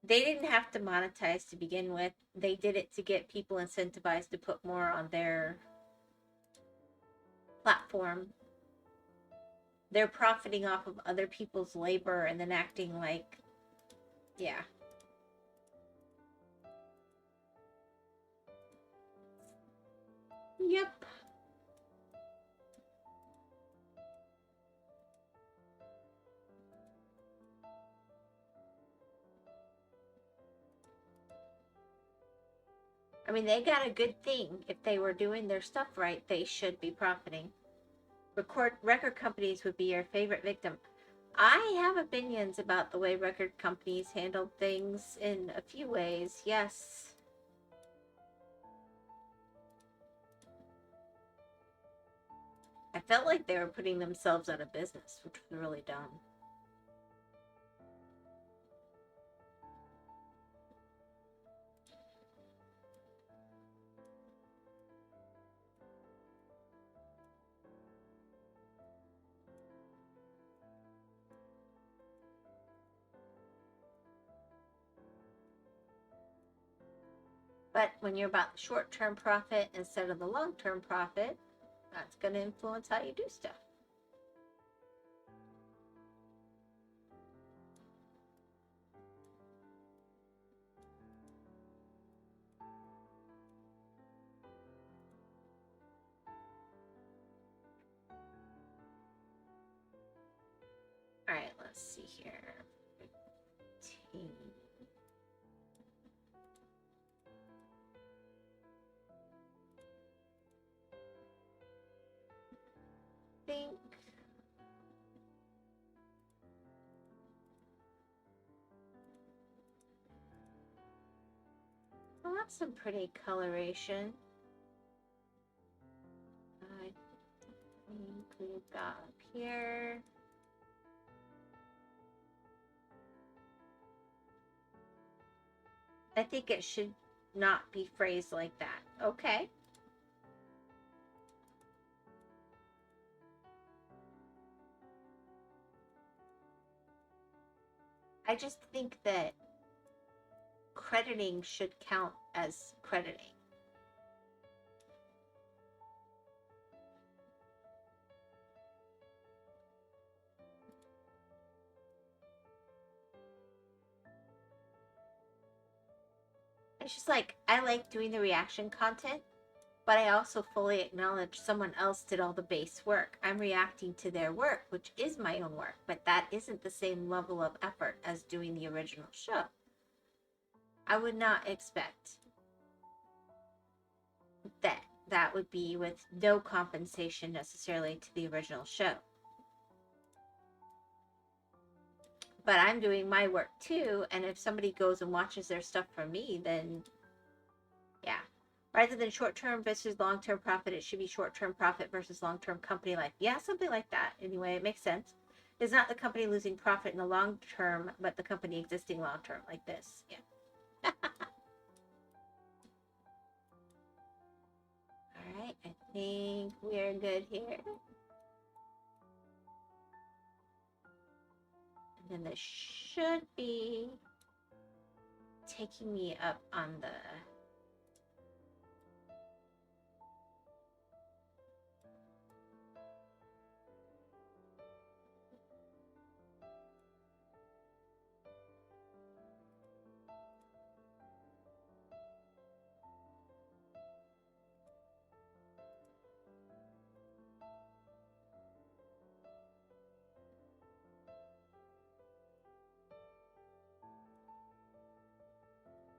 They didn't have to monetize to begin with. They did it to get people incentivized to put more on their platform. They're profiting off of other people's labor and then acting like, yeah. Yep. I mean, they got a good thing. If they were doing their stuff right, they should be profiting. Record companies would be your favorite victim. I have opinions about the way record companies handled things in a few ways, yes. I felt like they were putting themselves out of business, which was really dumb. But when you're about the short-term profit instead of the long-term profit, that's going to influence how you do stuff. let's see here. 15. Think. Well, that's some pretty coloration. I think we've got up here. I think it should not be phrased like that. Okay. I just think that crediting should count as crediting. It's just like, I like doing the reaction content, but I also fully acknowledge someone else did all the base work. I'm reacting to their work, which is my own work, but that isn't the same level of effort as doing the original show. I would not expect that that would be with no compensation necessarily to the original show. But I'm doing my work too, and if somebody goes and watches their stuff from me, then yeah. Rather than short-term versus long-term profit, it should be short-term profit versus long-term company life. Yeah, something like that. Anyway, it makes sense. It's not the company losing profit in the long term, but the company existing long term, like this. Yeah. All right, I think we're good here. And then this should be taking me up on the...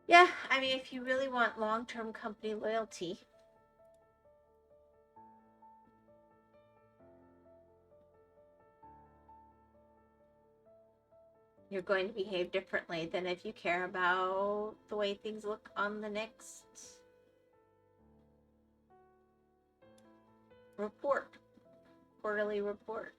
Yeah, I mean, if you really want long-term company loyalty, you're going to behave differently than if you care about the way things look on the next report, quarterly report.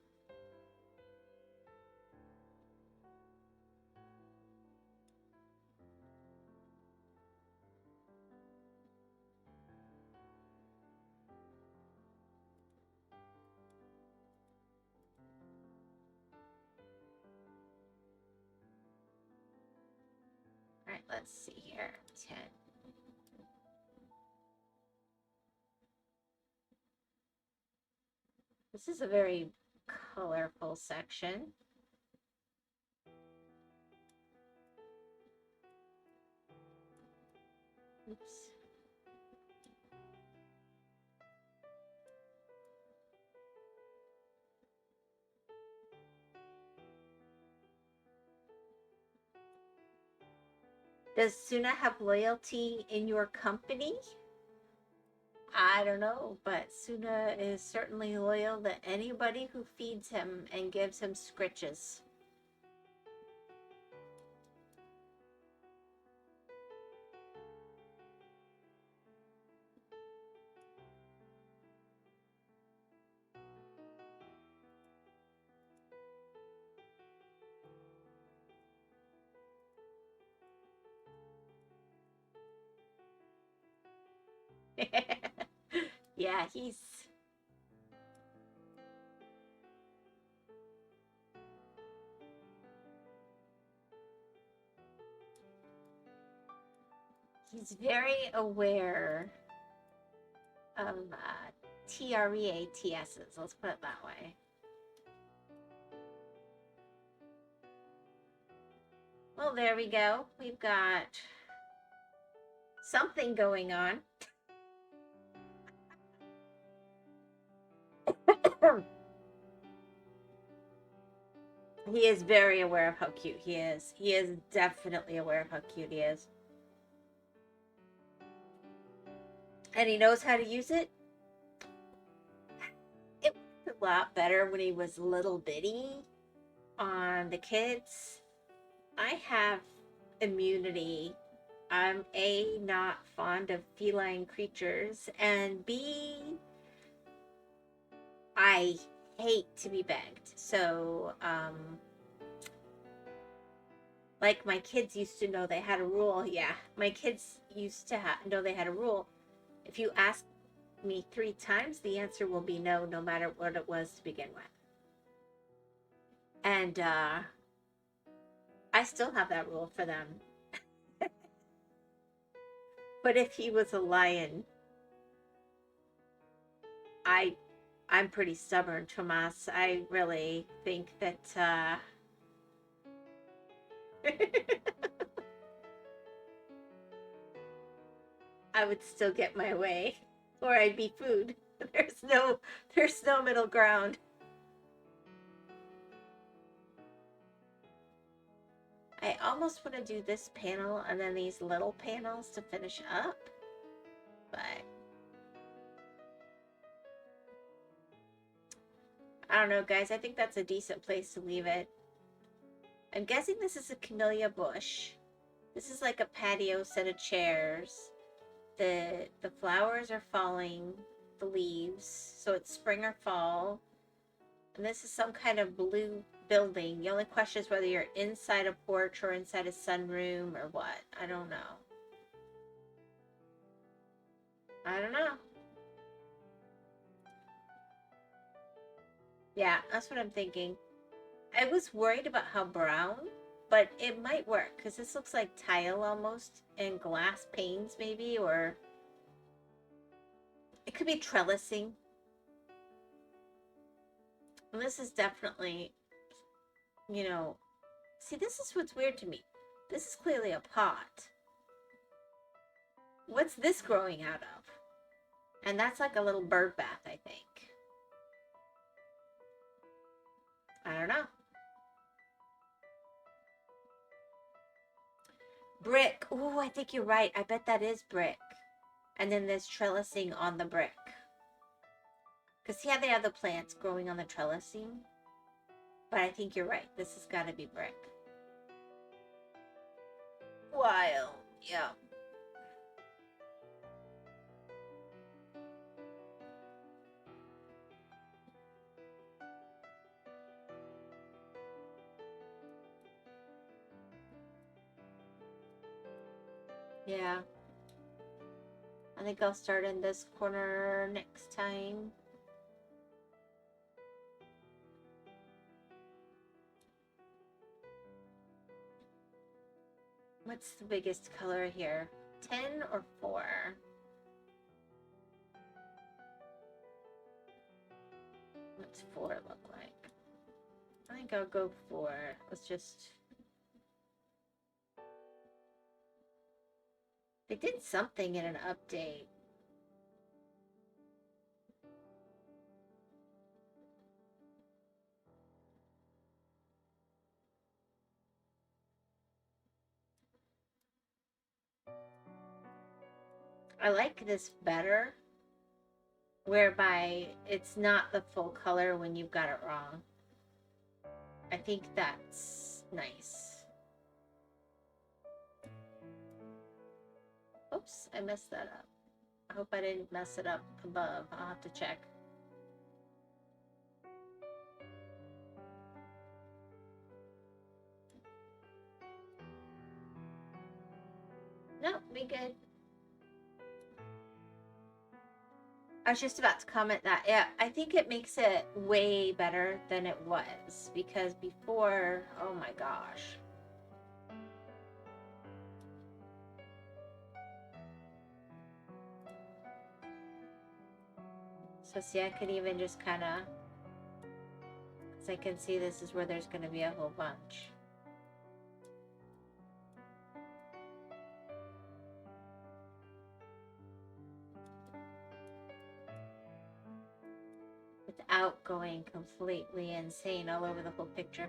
All right, let's see here. 10. This is a very colorful section. Oops. Does Suna have loyalty in your company? I don't know, but Suna is certainly loyal to anybody who feeds him and gives him scritches. Yeah, he's very aware of TREATSs, let's put it that way. Well, there we go. We've got something going on. He is very aware of how cute he is. He is definitely aware of how cute he is. And he knows how to use it. It was a lot better when he was little bitty on the kids. I have immunity. I'm A, not fond of feline creatures, and B, I hate to be begged. So, like my kids used to know they had a rule. Yeah, my kids used to know they had a rule. If you ask me 3 times, the answer will be no, no matter what it was to begin with. And I still have that rule for them. But if he was a lion, I'm pretty stubborn, Tomas. I really think that I would still get my way, or I'd be food. There's no middle ground. I almost want to do this panel and then these little panels to finish up, but I don't know, guys. I think that's a decent place to leave it. I'm guessing this is a camellia bush. This is like a patio set of chairs. The flowers are falling, the leaves, so it's spring or fall. And this is some kind of blue building. The only question is whether you're inside a porch or inside a sunroom or what. I don't know. I don't know. Yeah, that's what I'm thinking. I was worried about how brown, but it might work because this looks like tile almost and glass panes maybe, or it could be trellising. And this is definitely, you know, see, this is what's weird to me. This is clearly a pot. What's this growing out of? And that's like a little bird bath, I think. I don't know. Brick. Ooh, I think you're right. I bet that is brick. And then there's trellising on the brick. Because see how they have the plants growing on the trellising? But I think you're right. This has got to be brick. Wild. Yeah. Yeah. I think I'll start in this corner next time. What's the biggest color here? 10 or 4? What's 4 look like? I think I'll go 4. Let's just... They did something in an update. I like this better, whereby it's not the full color when you've got it wrong. I think that's nice. Oops, I messed that up. I hope I didn't mess it up above. I'll have to check. Nope, we good. I was just about to comment that. Yeah, I think it makes it way better than it was. Because before, oh my gosh. So see, I could even just kind of, because I can see this is where there's going to be a whole bunch. Without going completely insane all over the whole picture.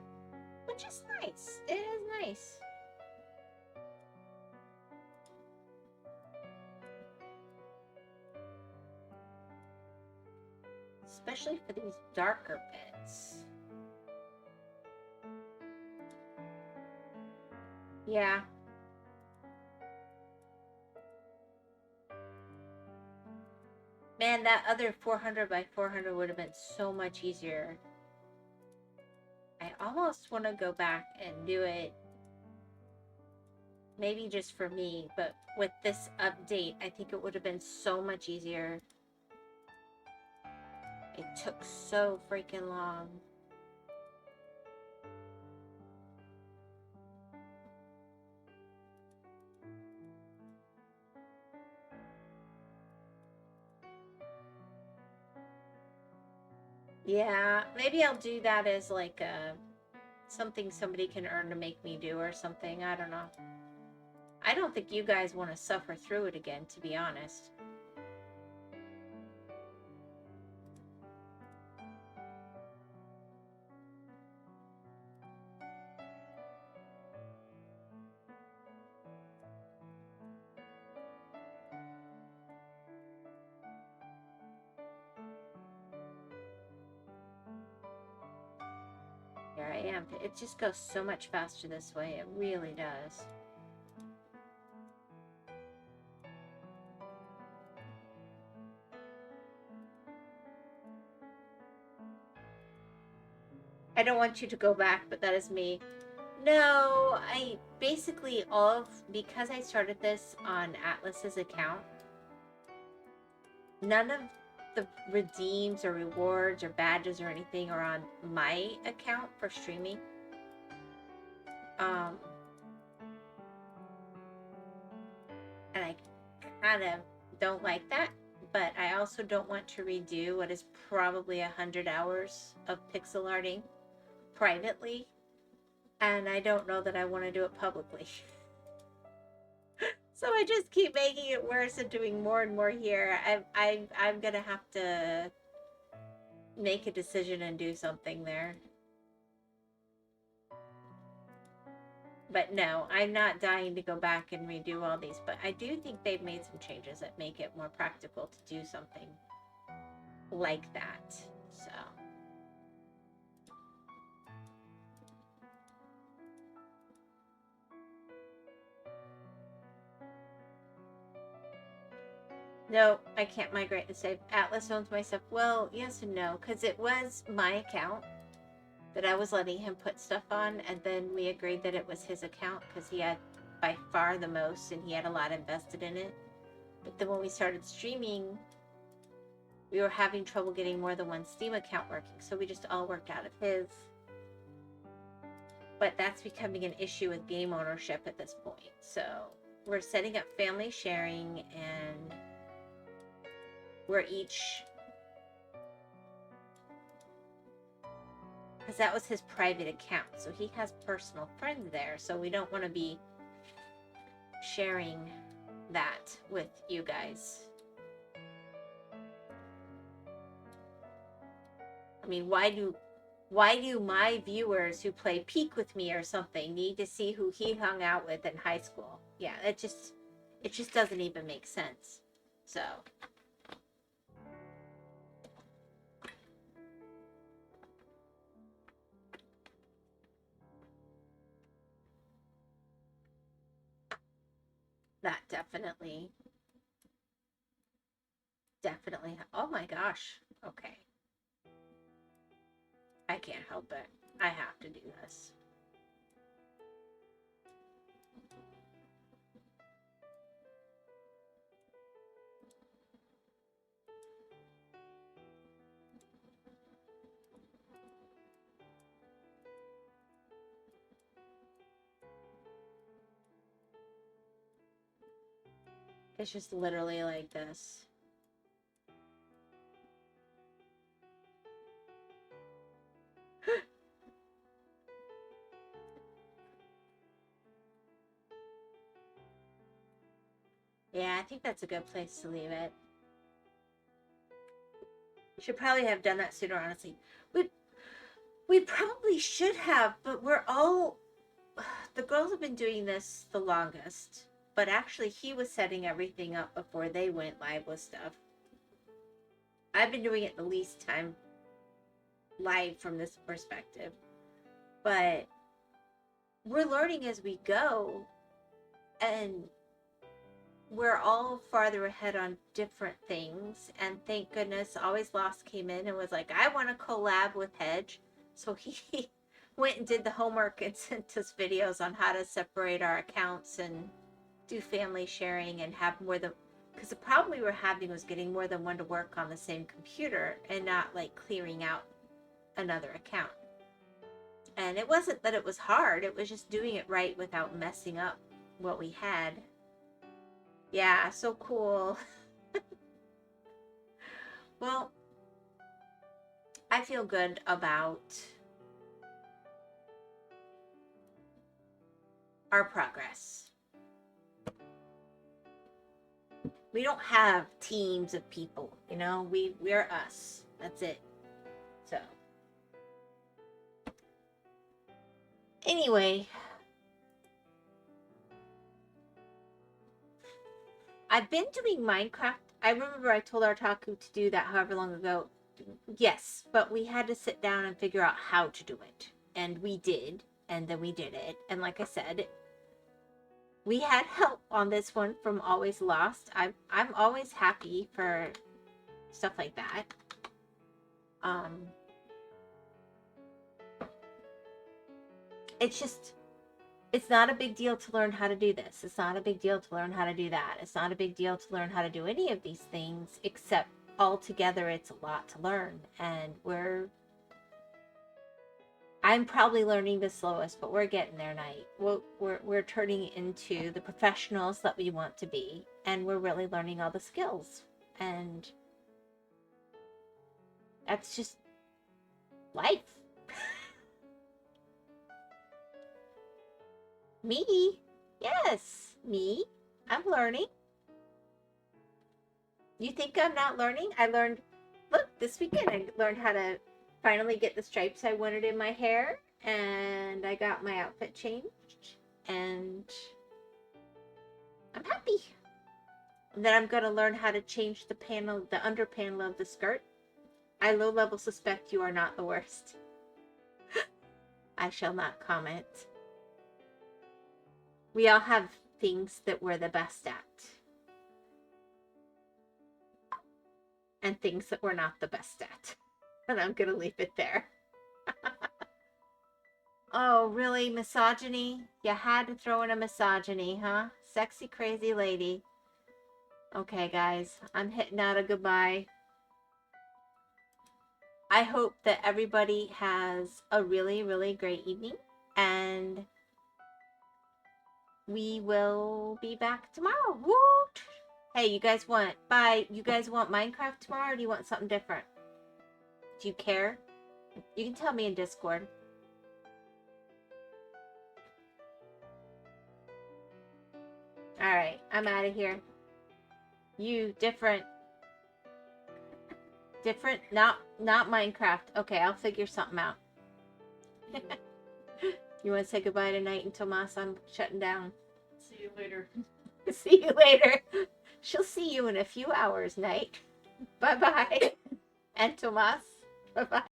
which is nice. It is nice. Especially for these darker bits. Yeah. Man, that other 400 by 400 would have been so much easier. I almost want to go back and do it, maybe just for me, but with this update, I think it would have been so much easier. It took so freaking long. Yeah, maybe I'll do that as like something somebody can earn to make me do or something. I don't know. I don't think you guys want to suffer through it again, to be honest. Here I am. It just goes so much faster this way. It really does. I don't want you to go back, but that is me. No, I basically because I started this on Atlas's account, none of the redeems or rewards or badges or anything are on my account for streaming. And I kind of don't like that, but I also don't want to redo what is probably 100 hours of pixel arting privately, and I don't know that I want to do it publicly. So I just keep making it worse and doing more and more here. I'm gonna have to make a decision and do something there. But no, I'm not dying to go back and redo all these, but I do think they've made some changes that make it more practical to do something like that. So no, I can't migrate and save. Atlas owns my stuff. Well, yes and no, because it was my account that I was letting him put stuff on, and then we agreed that it was his account because he had by far the most and he had a lot invested in it. But then when we started streaming, we were having trouble getting more than one Steam account working, so we just all worked out of his. But that's becoming an issue with game ownership at this point. So we're setting up family sharing, and we're each, because that was his private account, so he has personal friends there, so we don't want to be sharing that with you guys. I mean, why do my viewers who play Peak with me or something need to see who he hung out with in high school? Yeah, it just doesn't even make sense. So that definitely, oh my gosh. Okay. I can't help it. I have to do this. It's just literally like this. Yeah, I think that's a good place to leave it. Should probably have done that sooner, honestly. We probably should have, but we're all, the girls have been doing this the longest, but actually he was setting everything up before they went live with stuff. I've been doing it the least time live from this perspective, but we're learning as we go, and we're all farther ahead on different things. And thank goodness Always Lost came in and was like, I want to collab with Hedge. So he went and did the homework and sent us videos on how to separate our accounts and do family sharing and have more than, because the problem we were having was getting more than one to work on the same computer and not like clearing out another account. And it wasn't that it was hard, it was just doing it right without messing up what we had. Yeah, so cool. Well, I feel good about our progress. We don't have teams of people, you know, we're us. That's it. So anyway, I've been doing Minecraft. I remember I told Artaku to do that however long ago. Yes, but we had to sit down and figure out how to do it. And we did. And then we did it. And like I said, we had help on this one from Always Lost. I'm always happy for stuff like that. It's just, it's not a big deal to learn how to do this. It's not a big deal to learn how to do that. It's not a big deal to learn how to do any of these things, except altogether it's a lot to learn. And I'm probably learning the slowest, but we're getting there, Night. We're turning into the professionals that we want to be, and we're really learning all the skills. And that's just life. Me? Yes, me. I'm learning. You think I'm not learning? I learned, look, this weekend I learned how to finally get the stripes I wanted in my hair, and I got my outfit changed, and I'm happy. And then I'm going to learn how to change the panel, the under panel of the skirt. I low level suspect you are not the worst. I shall not comment. We all have things that we're the best at. And things that we're not the best at. And I'm going to leave it there. Oh, really? Misogyny? You had to throw in a misogyny, huh? Sexy, crazy lady. Okay, guys. I'm hitting out a goodbye. I hope that everybody has a really, really great evening. And we will be back tomorrow. Woot! Hey, you guys want Minecraft tomorrow, or do you want something different? Do you care? You can tell me in Discord. Alright, I'm out of here. You, different, not Minecraft. Okay, I'll figure something out. You want to say goodbye tonight and Tomas? I'm shutting down. See you later. See you later. She'll see you in a few hours, Night. Bye-bye. And Tomas, bye-bye.